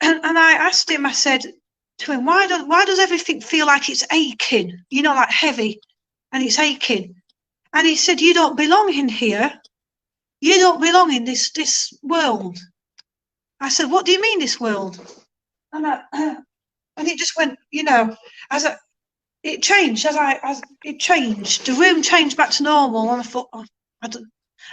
I asked him, I said to him, why does everything feel like it's aching, you know, like heavy, and it's aching? And he said, you don't belong in here. You don't belong in this world. I said, what do you mean this world? And it just went, you know, it changed as it changed. The room changed back to normal, and I thought,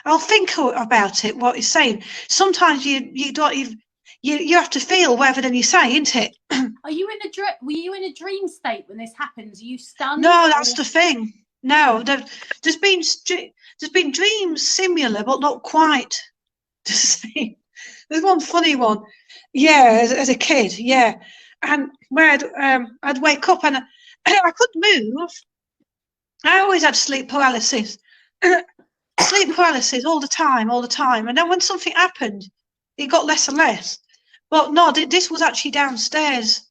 I'll think about it, what he's saying. Sometimes you don't even, you have to feel whatever then you say, isn't it? Were you in a dream state when this happens? Are you stunned? No, that's the thing. No, there's been dreams similar, but not quite the same. There's one funny one. Yeah, as a kid, yeah. And where I'd wake up and I couldn't move. I always had sleep paralysis. Sleep paralysis all the time. And then when something happened, it got less and less. But no, this was actually downstairs.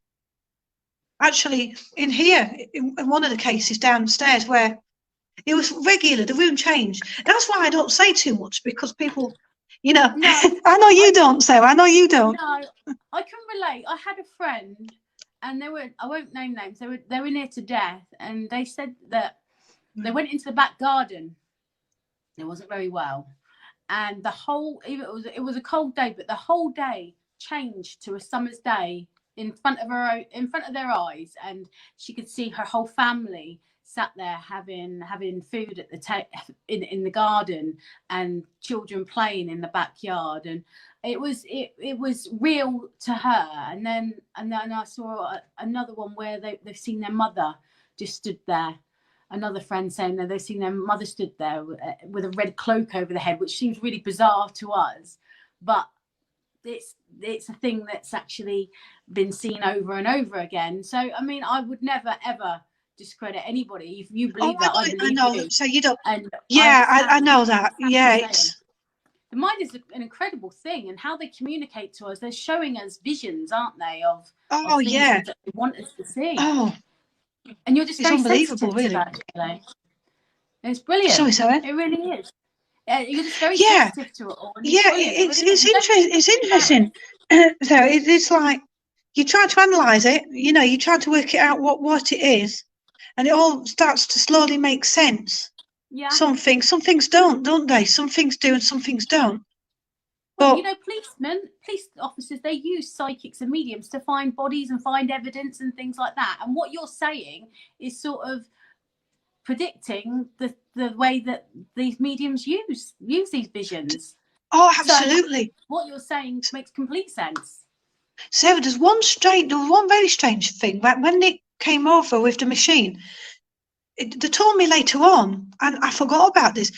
Actually, in here, in one of the cases downstairs, where it was regular, the room changed. That's why I don't say too much, because people, you know, No, I know you don't, Sarah. I know you don't. No, I can relate. I had a friend, and I won't name names. They were near to death, and they said that they went into the back garden. It wasn't very well, and it was a cold day, but the whole day changed to a summer's day in front of their eyes, and she could see her whole family sat there having food at the in the garden, and children playing in the backyard, and it was real to her. And then I saw another one where they've seen their mother just stood there. Another friend saying that they've seen their mother stood there with a red cloak over the head, which seems really bizarre to us, but it's a thing that's actually been seen over and over again. So I mean, I would never ever discredit anybody. If you believe that, I believe know. you. So you don't. And Yeah, I know that. Yeah, the mind is an incredible thing, and how they communicate to us. They're showing us visions, aren't they? Of things that they want us to see. Oh, and you're just very unbelievable, sensitive really. to that today. It's brilliant. Sorry. It really is. You're just very sensitive to it all. It's interesting. So it's like you try to analyse it. You know, you try to work it out what it is, and it all starts to slowly make sense. Yeah. Some things don't they? Some things do and some things don't. Well, you know, police officers, they use psychics and mediums to find bodies and find evidence and things like that. And what you're saying is sort of predicting the way that these mediums use these visions. Oh, absolutely. So what you're saying makes complete sense. Sarah, there was one very strange thing. When Nick came over with the machine, they told me later on, and I forgot about this.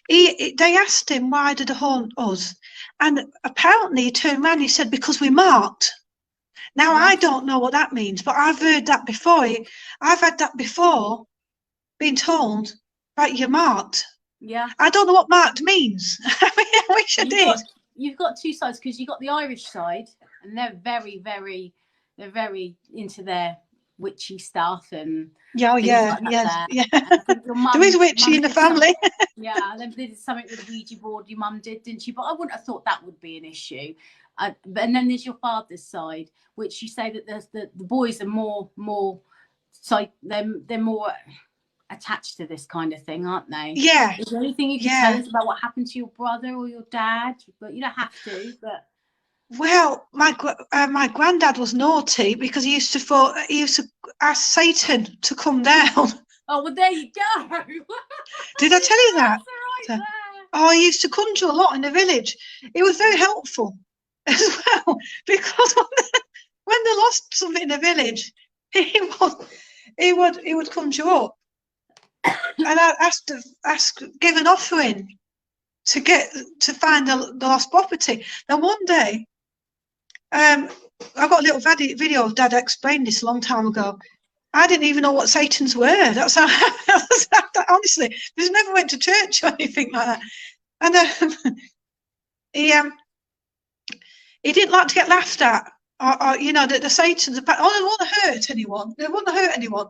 They asked him, why did they haunt us? And apparently he turned around and he said, because we marked. Now, I don't know what that means, but I've heard that before. I've had that before, being told, right, you're marked. Yeah. I don't know what marked means. I wish I did. You've got two sides, because you've got the Irish side, and they're very, very, into their witchy stuff and yeah. There is witchy in the family. Yeah, and then they did something with the Ouija board. Your mum didn't she? But I wouldn't have thought that would be an issue. And then there's your father's side, which you say that the boys are more so they're more attached to this kind of thing, aren't they? Yeah. Is there anything you can tell us about what happened to your brother or your dad? But you don't have to. But well, my granddad was naughty because he used to ask Satan to come down. Oh, well, there you go. Did I tell you that? Right, oh, he used to conjure a lot in the village. It was very helpful as well, because when they lost something in the village, he would conjure up, and I give an offering to find the lost property. Now one day, I got a little video of Dad explained this a long time ago. I didn't even know what Satans were. That's how honestly, just never went to church or anything like that. And he didn't like to get laughed at, or you know, the Satans. They don't want to hurt anyone. They wouldn't hurt anyone.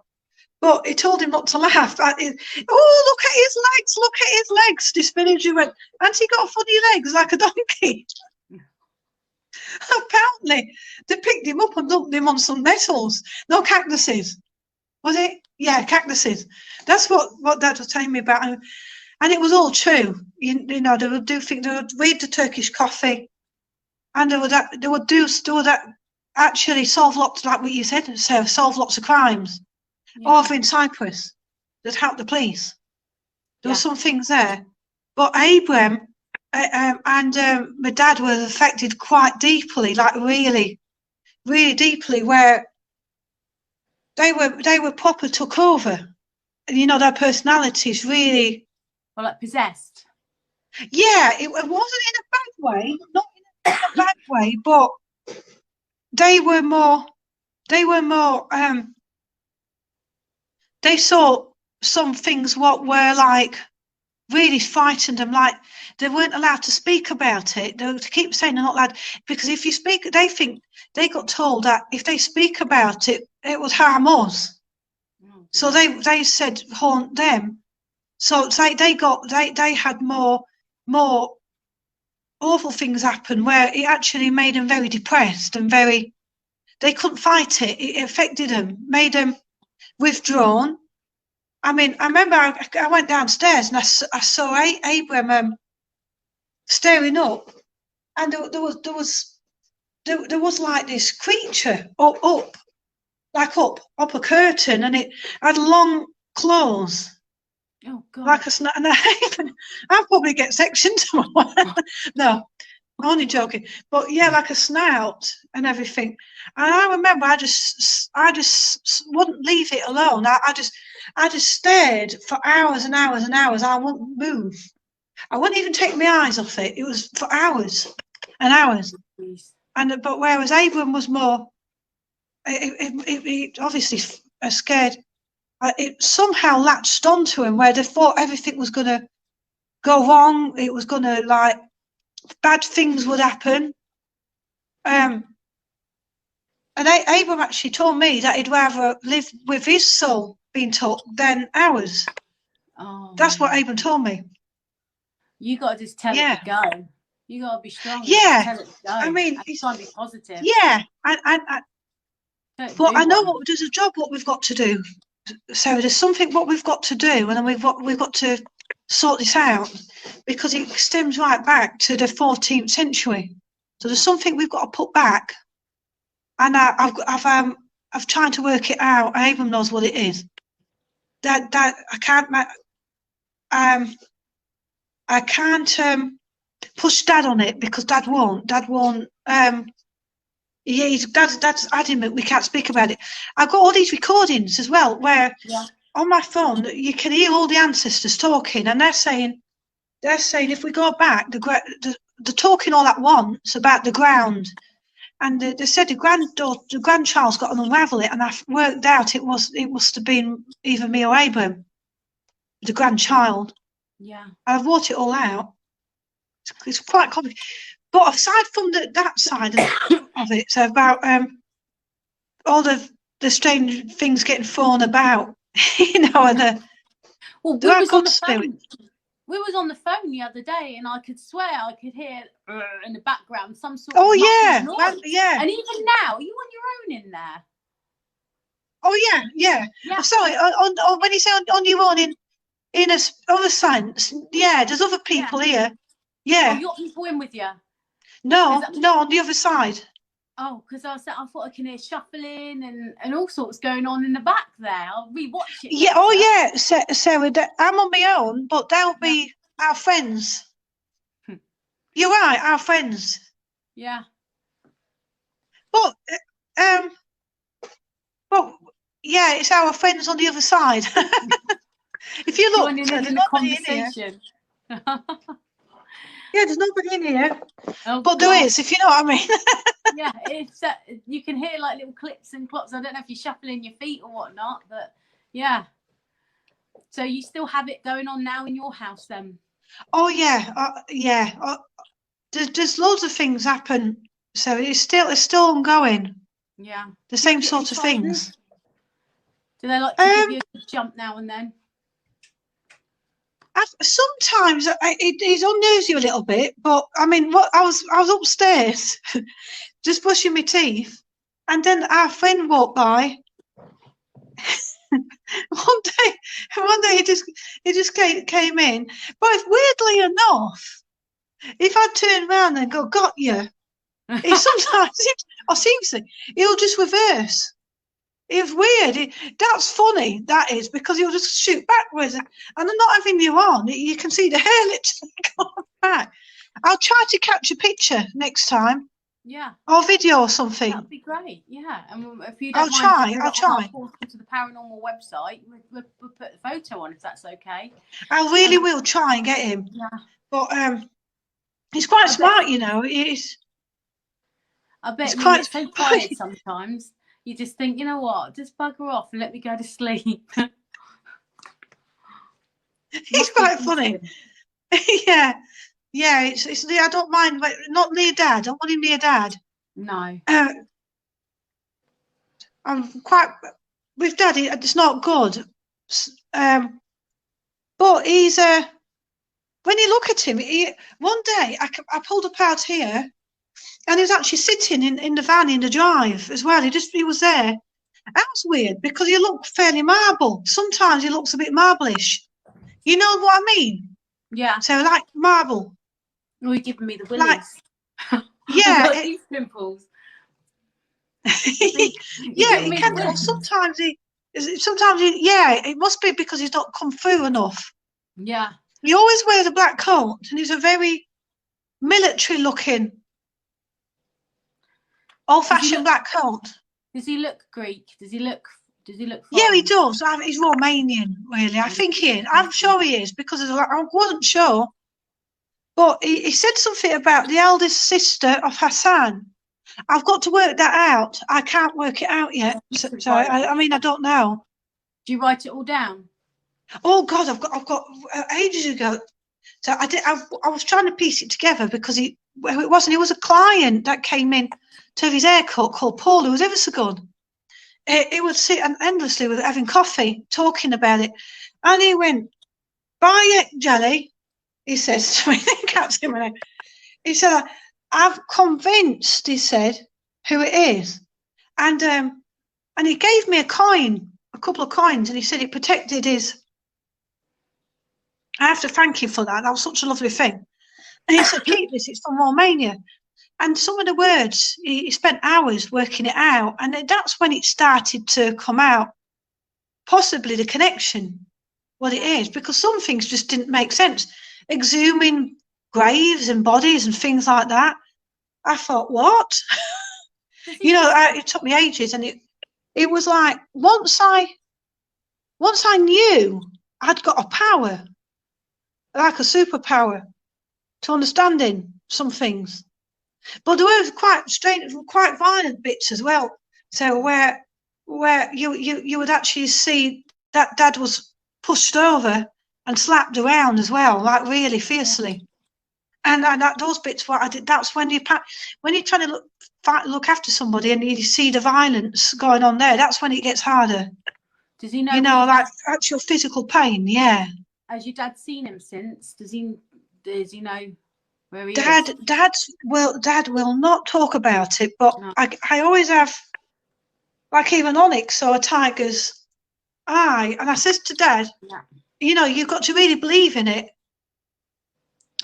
But he told him not to laugh. Oh, look at his legs! Look at his legs! This villager went, and he got funny legs like a donkey. Apparently, they picked him up and dumped him on some nettles. No, cactuses. Was it? Yeah, cactuses. That's what Dad was telling me about. And it was all true. You know, they would read the Turkish coffee, and they would actually solve lots, like what you said, Sarah, solve lots of crimes. Yeah. Over in Cyprus that helped the police. There were some things there. But Abraham and my dad were affected quite deeply, like really, really deeply, where they were proper took over. And you know, their personalities really, well, like possessed. Yeah, it wasn't in a bad way, not a bad way, but they were more. They saw some things what were like really frightened them, like they weren't allowed to speak about it. They keep saying they're not allowed, because if you speak, they think they got told that if they speak about it, it would harm us. So they said haunt them. So they had more awful things happen where it actually made them very depressed and they couldn't fight it. It affected them, made them withdrawn. I mean, I remember I went downstairs and I saw Abram staring up, and there was like this creature up a curtain, and it had long claws. Oh God! Like a snake, and I'll probably get sectioned tomorrow. No, I'm only joking. But yeah, like a snout and everything. And I remember I just wouldn't leave it alone. I just stared for hours and hours and hours. I wouldn't move. I wouldn't even take my eyes off it. It was for hours and hours. But whereas Abram was more, it obviously scared. It somehow latched onto him where they thought everything was going to go wrong. It was going to, like, bad things would happen. And Abram actually told me that he'd rather live with his soul being took than ours. Oh, that's what Abram told me. You got to just tell it to go. You got to be strong. Yeah. Tell it to go. I mean, it's trying to be positive. Yeah. But I know there's a job what we've got to do. So there's something what we've got to do, and then we've got to sort this out, because it stems right back to the 14th century. So there's something we've got to put back, and I've tried to work it out. Abram knows what it is. That I can't push Dad on it, because Dad won't. Dad's adamant we can't speak about it. I've got all these recordings as well where on my phone you can hear all the ancestors talking, and they're saying if we go back, they're talking all at once about the ground, and they said the grandchild's got to unravel it, and I've worked out it must have been either me or Abram, the grandchild. Yeah, I've worked it all out. It's quite complicated. But aside from that side of it, so about all the strange things getting thrown about, and well, we was on the phone. We was on the phone the other day, and I could swear I could hear in the background some sort of noise. Yeah. And even now, are you on your own in there? Oh yeah. I'm sorry. On when you say on your own in a other sense, there's other people here. Yeah. Oh, you got people in with you? No, on the other side. Oh, because I thought I can hear shuffling and all sorts going on in the back there. I'll rewatch it. Yeah. Oh yeah, Sarah. I'm on my own, but they'll be our friends. You're right, our friends. Yeah. But it's our friends on the other side. If you look, there's nobody in here. Yeah, there's nobody in here. Oh, but there is, if you know what I mean. Yeah, it's you can hear like little clips and clops. I don't know if you're shuffling your feet or whatnot, but yeah. So you still have it going on now in your house then? Oh yeah. There's loads of things happen, so it's still ongoing. Yeah. The same sort of things. Do they like to give you a jump now and then? Sometimes it unnerves you a little bit, but I mean, I was upstairs just brushing my teeth, and then our friend walked by. one day he just came in, but weirdly enough, if I turn around and go, "Got you," seriously, he'll just reverse. It was weird. That's funny, that is, because he'll just shoot backwards, and I'm not having you on. You can see the hair literally going back. I'll try to catch a picture next time. Yeah. Or video or something. That'd be great. Yeah. And if you don't I'll try. To the Paranormal website, we'll put the photo on if that's okay. I really will try and get him. Yeah. But he's quite smart, you know. He is. I bet It's you quite get so tired sometimes. You just think, you know what, just bugger off and let me go to sleep. It's quite funny. Yeah. Yeah, it's I don't mind, but not near Dad. I don't want him near Dad. No. I'm quite with Dad. It's not good. But he's when you look at him, one day I pulled up out here, and he was actually sitting in the van in the drive as well. He was there. That was weird because he looked fairly marble. Sometimes he looks a bit marblish. You know what I mean? Yeah. So like marble. Oh, you're giving me the willies. Like, yeah. These pimples. Yeah, it can. Or sometimes he. Yeah, it must be because he's not come through enough. Yeah. He always wears a black coat, and he's a very military-looking, old-fashioned black coat. Does he look Greek? Does he look? Foreign? Yeah, he does. He's Romanian, really. I think he is. I'm sure he is because I wasn't sure, but he said something about the eldest sister of Hassan. I've got to work that out. I can't work it out yet. So I mean, I don't know. Do you write it all down? Oh God, I've got ages ago. So I was trying to piece it together because it was a client that came in to have his haircut called Paul, who was ever so good. He would sit endlessly with having coffee, talking about it, and he went, "Buy it, Jelly," he says to me. He said, "I'm convinced," he said, "who it is," and he gave me a couple of coins, and he said it protected his. I have to thank him for that. That was such a lovely thing. And he said, "Keep this. It's from Romania." And some of the words, he spent hours working it out, and that's when it started to come out. Possibly the connection, what it is, because some things just didn't make sense. Exhuming graves and bodies and things like that. I thought, what? It took me ages, and it was like once I knew I'd got a power, like a superpower, to understanding some things. But there were quite violent bits as well. So where you would actually see that Dad was pushed over and slapped around as well, like really fiercely. And those bits where I did. That's when you're trying to look after somebody and you see the violence going on there. That's when it gets harder. Does he know? You know, like actual physical pain. Yeah. Has your dad seen him since? Does he know where he is? Dad will not talk about it, but no. I always have, like even onyx or a tiger's eye, and I says to Dad, yeah. You know, you've got to really believe in it.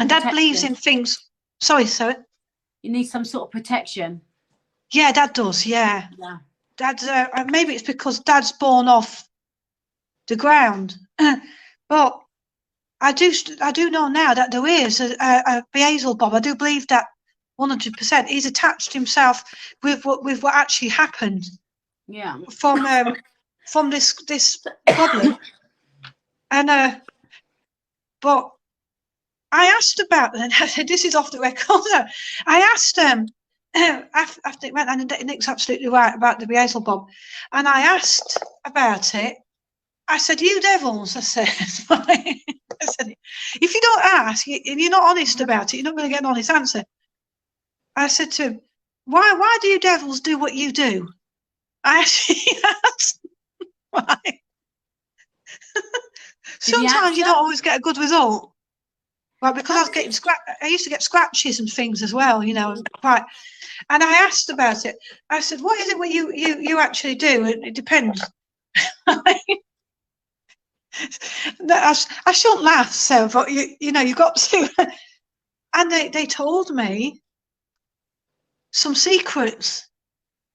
And Dad believes in things. Sorry, sir. You need some sort of protection. Yeah, Dad does. Yeah. Yeah. Dad's maybe it's because Dad's born off the ground, but I do know now that there is a Beelzebub. I do believe that 100%. He's attached himself with what actually happened. Yeah. From this problem, and but I asked about it. I said, this is off the record. I asked after it went, and Nick's absolutely right about the Beelzebub, and I asked about it. I said, "You devils," I said. I said, "If you don't ask, and you're not honest about it, you're not going to get an honest answer." I said to him, "Why do you devils do what you do?" I actually asked why. Sometimes you don't always get a good result. Well, because I was getting I used to get scratches and things as well, you know, quite. And I asked about it. I said, "What is it what you actually do?" It depends. I shouldn't laugh, so, but you know, you've got to. And they told me some secrets.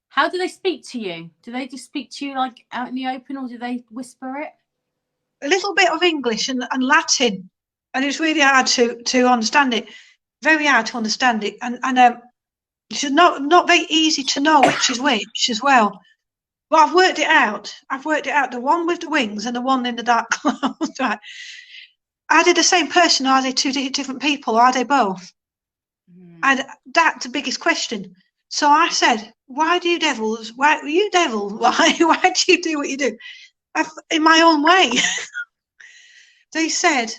How do they speak to you? Do they just speak to you like out in the open, or do they whisper it? A little bit of English and Latin, and it's really hard to understand it. Very hard to understand it, and it's not very easy to know which is which as well. But I've worked it out. The one with the wings and the one in the dark clouds. Right. Are they the same person, or are they two different people, or are they both? And that's the biggest question. So I said, why do you devils, why do you do what you do? In my own way. They said,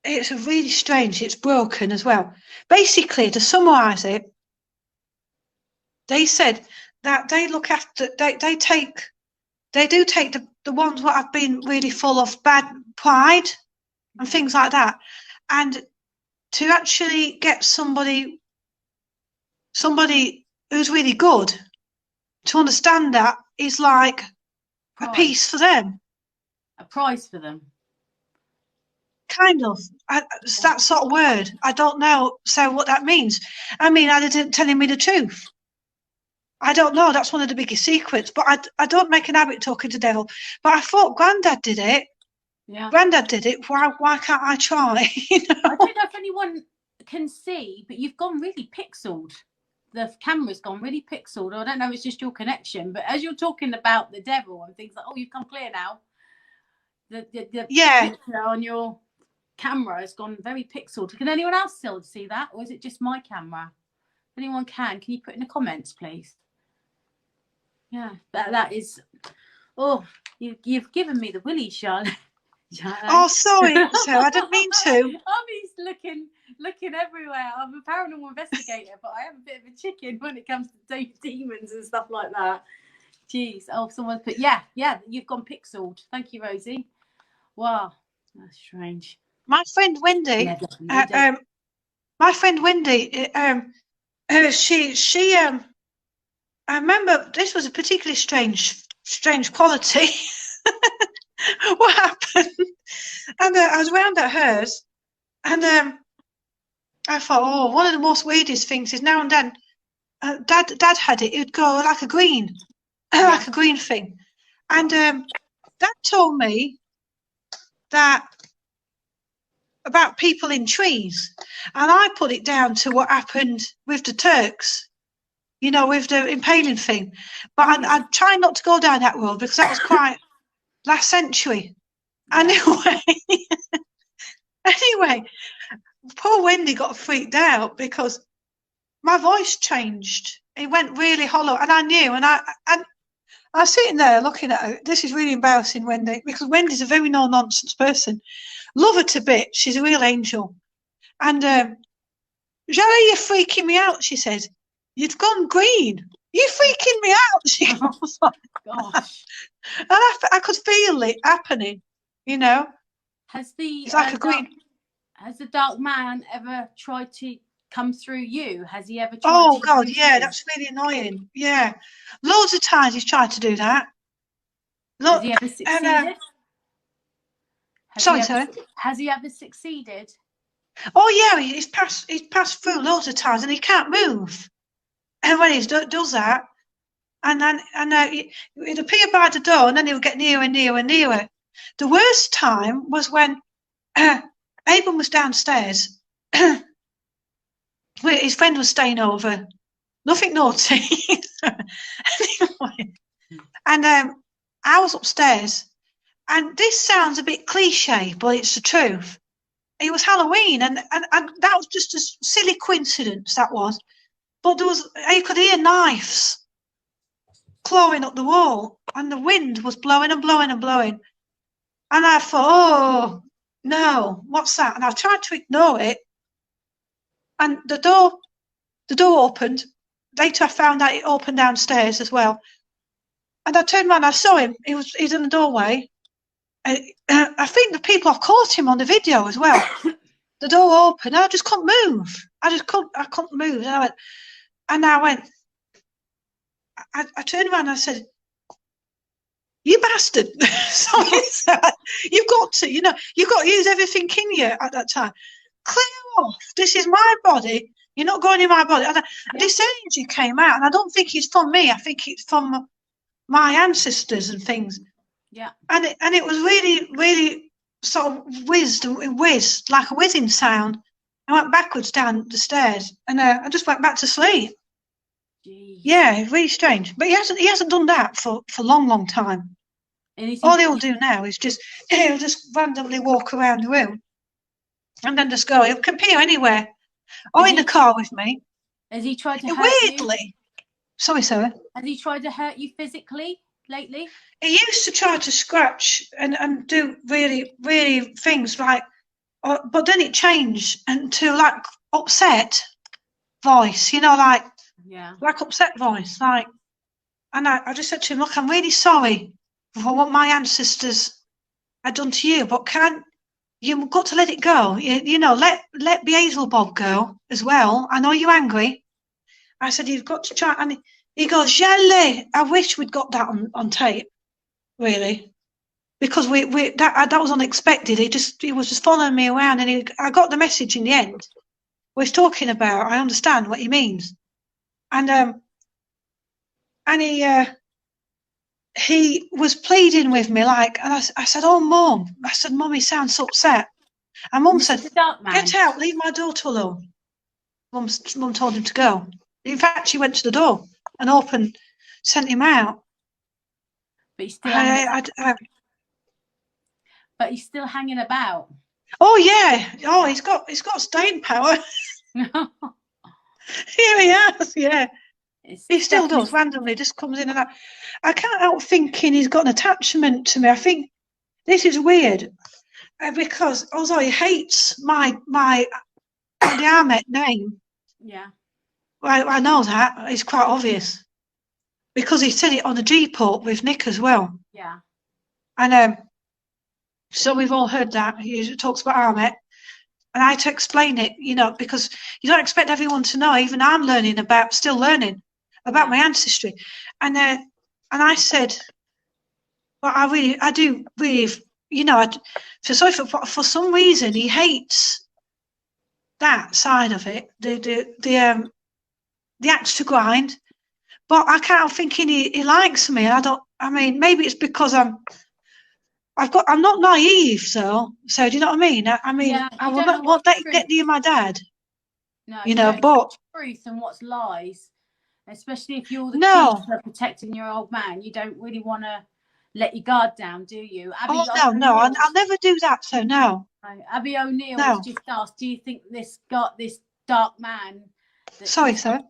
it's really strange, it's broken as well. Basically, to summarise it, they said that they look after, they do take the ones that have been really full of bad pride and things like that, and to actually get somebody who's really good to understand that is like a piece for them, a prize for them, kind of. It's that sort of word. I don't know so what that means. I mean, I didn't telling me the truth. I don't know. That's one of the biggest secrets. But I don't make an habit talking to devil. But I thought Grandad did it. Yeah, Grandad did it. Why can't I try? You know? I don't know if anyone can see, but you've gone really pixeled. The camera's gone really pixeled. I don't know if it's just your connection, but as you're talking about the devil and things like, oh, you've come clear now. The picture on your camera has gone very pixeled. Can anyone else still see that, or is it just my camera? If anyone can you put in the comments, please? Yeah, that is. Oh, you've given me the willies, Charlotte. Oh, sorry, Sarah, I didn't mean to. I'm looking everywhere. I'm a paranormal investigator, but I am a bit of a chicken when it comes to demons and stuff like that. Jeez. Oh, someone put, yeah, you've gone pixeled. Thank you, Rosie. Wow, that's strange. My friend Wendy, my friend Wendy, she I remember this was a particularly strange quality. What happened? And I was round at hers, and I thought, oh, one of the most weirdest things is now and then, Dad had it. It would go like a green, like a green thing, and Dad told me that about people in trees, and I put it down to what happened with the Turks, you know, with the impaling thing. But I try not to go down that road because that was quite last century. Anyway, poor Wendy got freaked out because my voice changed. It went really hollow, and I knew, and I was sitting there looking at her. This is really embarrassing, Wendy, because Wendy's a very no-nonsense person. Love her to bits. She's a real angel. And Jale, you're freaking me out, she said. You've gone green. You're freaking me out, she was like. Gosh. And I could feel it happening, you know. It's like a green. Has the dark man ever tried to come through you? Has he ever tried Oh, to God, yeah, that's really annoying. Yeah. Loads of times he's tried to do that. Look, has he ever succeeded? Has he ever succeeded? Oh, yeah, he's passed through loads of times and he can't move. And when he does that, and then he'd appear by the door and then he would get nearer and nearer and nearer. The worst time was when Abram was downstairs. His friend was staying over. Nothing naughty. Anyway, and I was upstairs. And this sounds a bit cliche, but it's the truth. It was Halloween, and that was just a silly coincidence, that was. But you could hear knives clawing up the wall, and the wind was blowing and blowing and blowing. And I thought, oh, no, what's that? And I tried to ignore it. And the door opened. Later I found out it opened downstairs as well. And I turned around, I saw him. He's in the doorway. I think the people have caught him on the video as well. The door opened, and I just couldn't move. I couldn't move. And I went, I turned around and I said, you bastard. Sorry, you've got to, you've got to use everything in you at that time. Clear off. This is my body. You're not going in my body. And this energy came out, and I don't think it's from me. I think it's from my ancestors and things. Yeah. And it was really, really sort of whizzed, like a whizzing sound. I went backwards down the stairs, and I just went back to sleep. Jeez. Yeah, really strange. But he hasn't done that for a long, long time. All he'll do now is he'll just randomly walk around the room and then just go. He'll appear anywhere. Or in the car with me. Has he tried to hurt you? Weirdly. Sorry, Sarah. Has he tried to hurt you physically lately? He used to try to scratch and do really, really things like, but then it changed into like upset voice, you know, like upset voice, like. And I just said to him, look, I'm really sorry for what my ancestors had done to you, but you've got to let it go. You know, let Beelzebub go as well. I know you're angry. I said, you've got to try. And he goes, Jale, I wish we'd got that on tape, really. Because that was unexpected. He was just following me around, and I got the message in the end. What he's talking about, I understand what he means. And he was pleading with me, like, and I said, oh, Mum. I said, Mum, he sounds so upset. And Mum said, get out, leave my daughter alone. Mum told him to go. In fact, she went to the door and sent him out. But he's still hanging about. Oh, yeah. Oh, he's got staying power. Here he has, yeah. He still does, randomly, just comes in and out. I can't help thinking he's got an attachment to me. I think this is weird because although he hates the Ahmed name, I know that. It's quite obvious because he said it on the G-port with Nick as well. Yeah. And so we've all heard that. He talks about Ahmed. And I had to explain it, you know, because you don't expect everyone to know. Even I'm still learning about my ancestry. And I said, well, I do really, you know, for some reason he hates that side of it, the axe to grind. But I can't help thinking he likes me. I mean, maybe it's because I'm not naive, so do you know what I mean? I won't get near my dad. No, you know, but truth and what's lies, especially if you're the key for protecting your old man, you don't really want to let your guard down, do you? Abby, I'll never do that. So no. Abby O'Neill has just asked, do you think this dark man? Sorry, sir.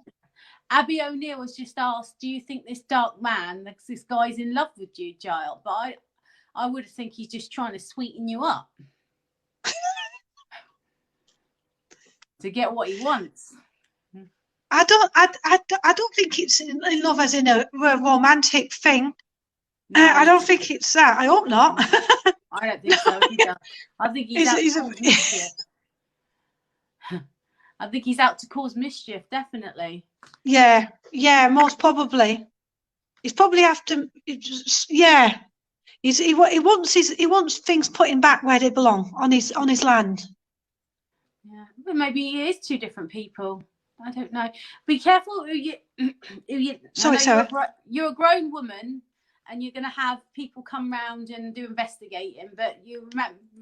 Abby O'Neill has just asked, do you think this dark man, this guy's in love with you, Jale? But I would think he's just trying to sweeten you up to get what he wants. I don't think it's in love as in a romantic thing. No. I don't think it's that. I hope not. I don't think so either. I think he's out to cause mischief. I think he's out to cause mischief, definitely. Yeah, most probably. He's probably after. Yeah. He wants things putting back where they belong on his land. Yeah, but maybe he is two different people. I don't know. Be careful who you. Sorry, Sarah. You're a grown woman, and you're going to have people come round and do investigating. But you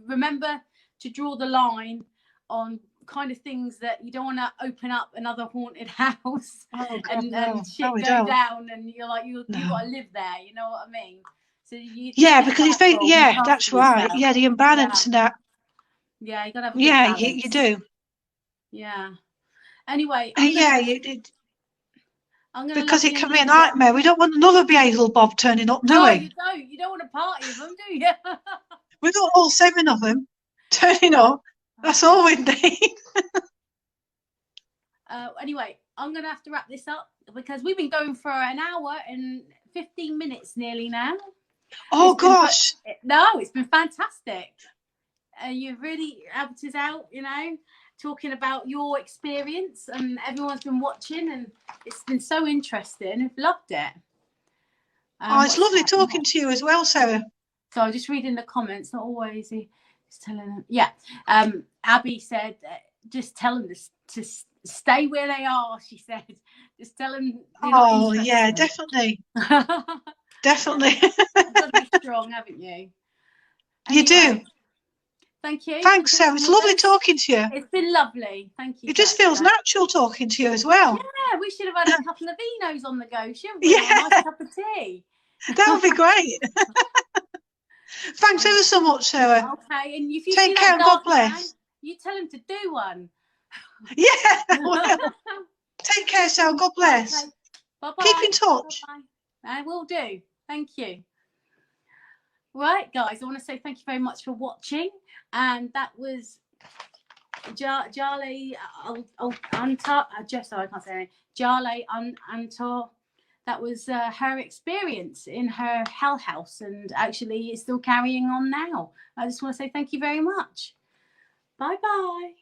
remember to draw the line on kind of things that you don't want to open up another haunted house and shit go down, and you're like you got to live there. You know what I mean? So because he's very that's right. Yeah, the imbalance and that. Yeah, you gotta have you do. Yeah. Anyway. You did. Because it can be a nightmare. We don't want another Beelzebub turning up, do we? You don't. You don't want a party of them, do you? We've got all 7 of them turning up. That's all we need. Anyway, I'm going to have to wrap this up because we've been going for an hour and 15 minutes nearly now. Oh, gosh. It's been fantastic. You've really helped us out, you know, talking about your experience, and everyone's been watching, and it's been so interesting. I've loved it. It's lovely talking to you as well, Sarah. So I'm just reading the comments. Not always. Just telling them. Yeah. Abby said, just tell them to stay where they are. She said, just tell them. Oh, yeah, definitely. Definitely. You've got to be strong, haven't you? Anyway, you do. Thank you. Thanks, Sarah. It's lovely talking to you. It's been lovely. Thank you. It just feels natural talking to you as well. Yeah, we should have had a couple of vinos on the go, shouldn't we? Yeah. A nice cup of tea. That would be great. Thanks ever so much, Sarah. Okay, and if you take care and God bless. You tell him to do one. Yeah. Take care, Sarah. God bless. Okay. Bye-bye. Keep in touch. Bye-bye. I will do. Thank you. Right, guys, I want to say thank you very much for watching. And that was Jale Antor. Just so I can't say anything. Jale Antor. That was her experience in her hell house, and actually it's still carrying on now. I just want to say thank you very much. Bye-bye.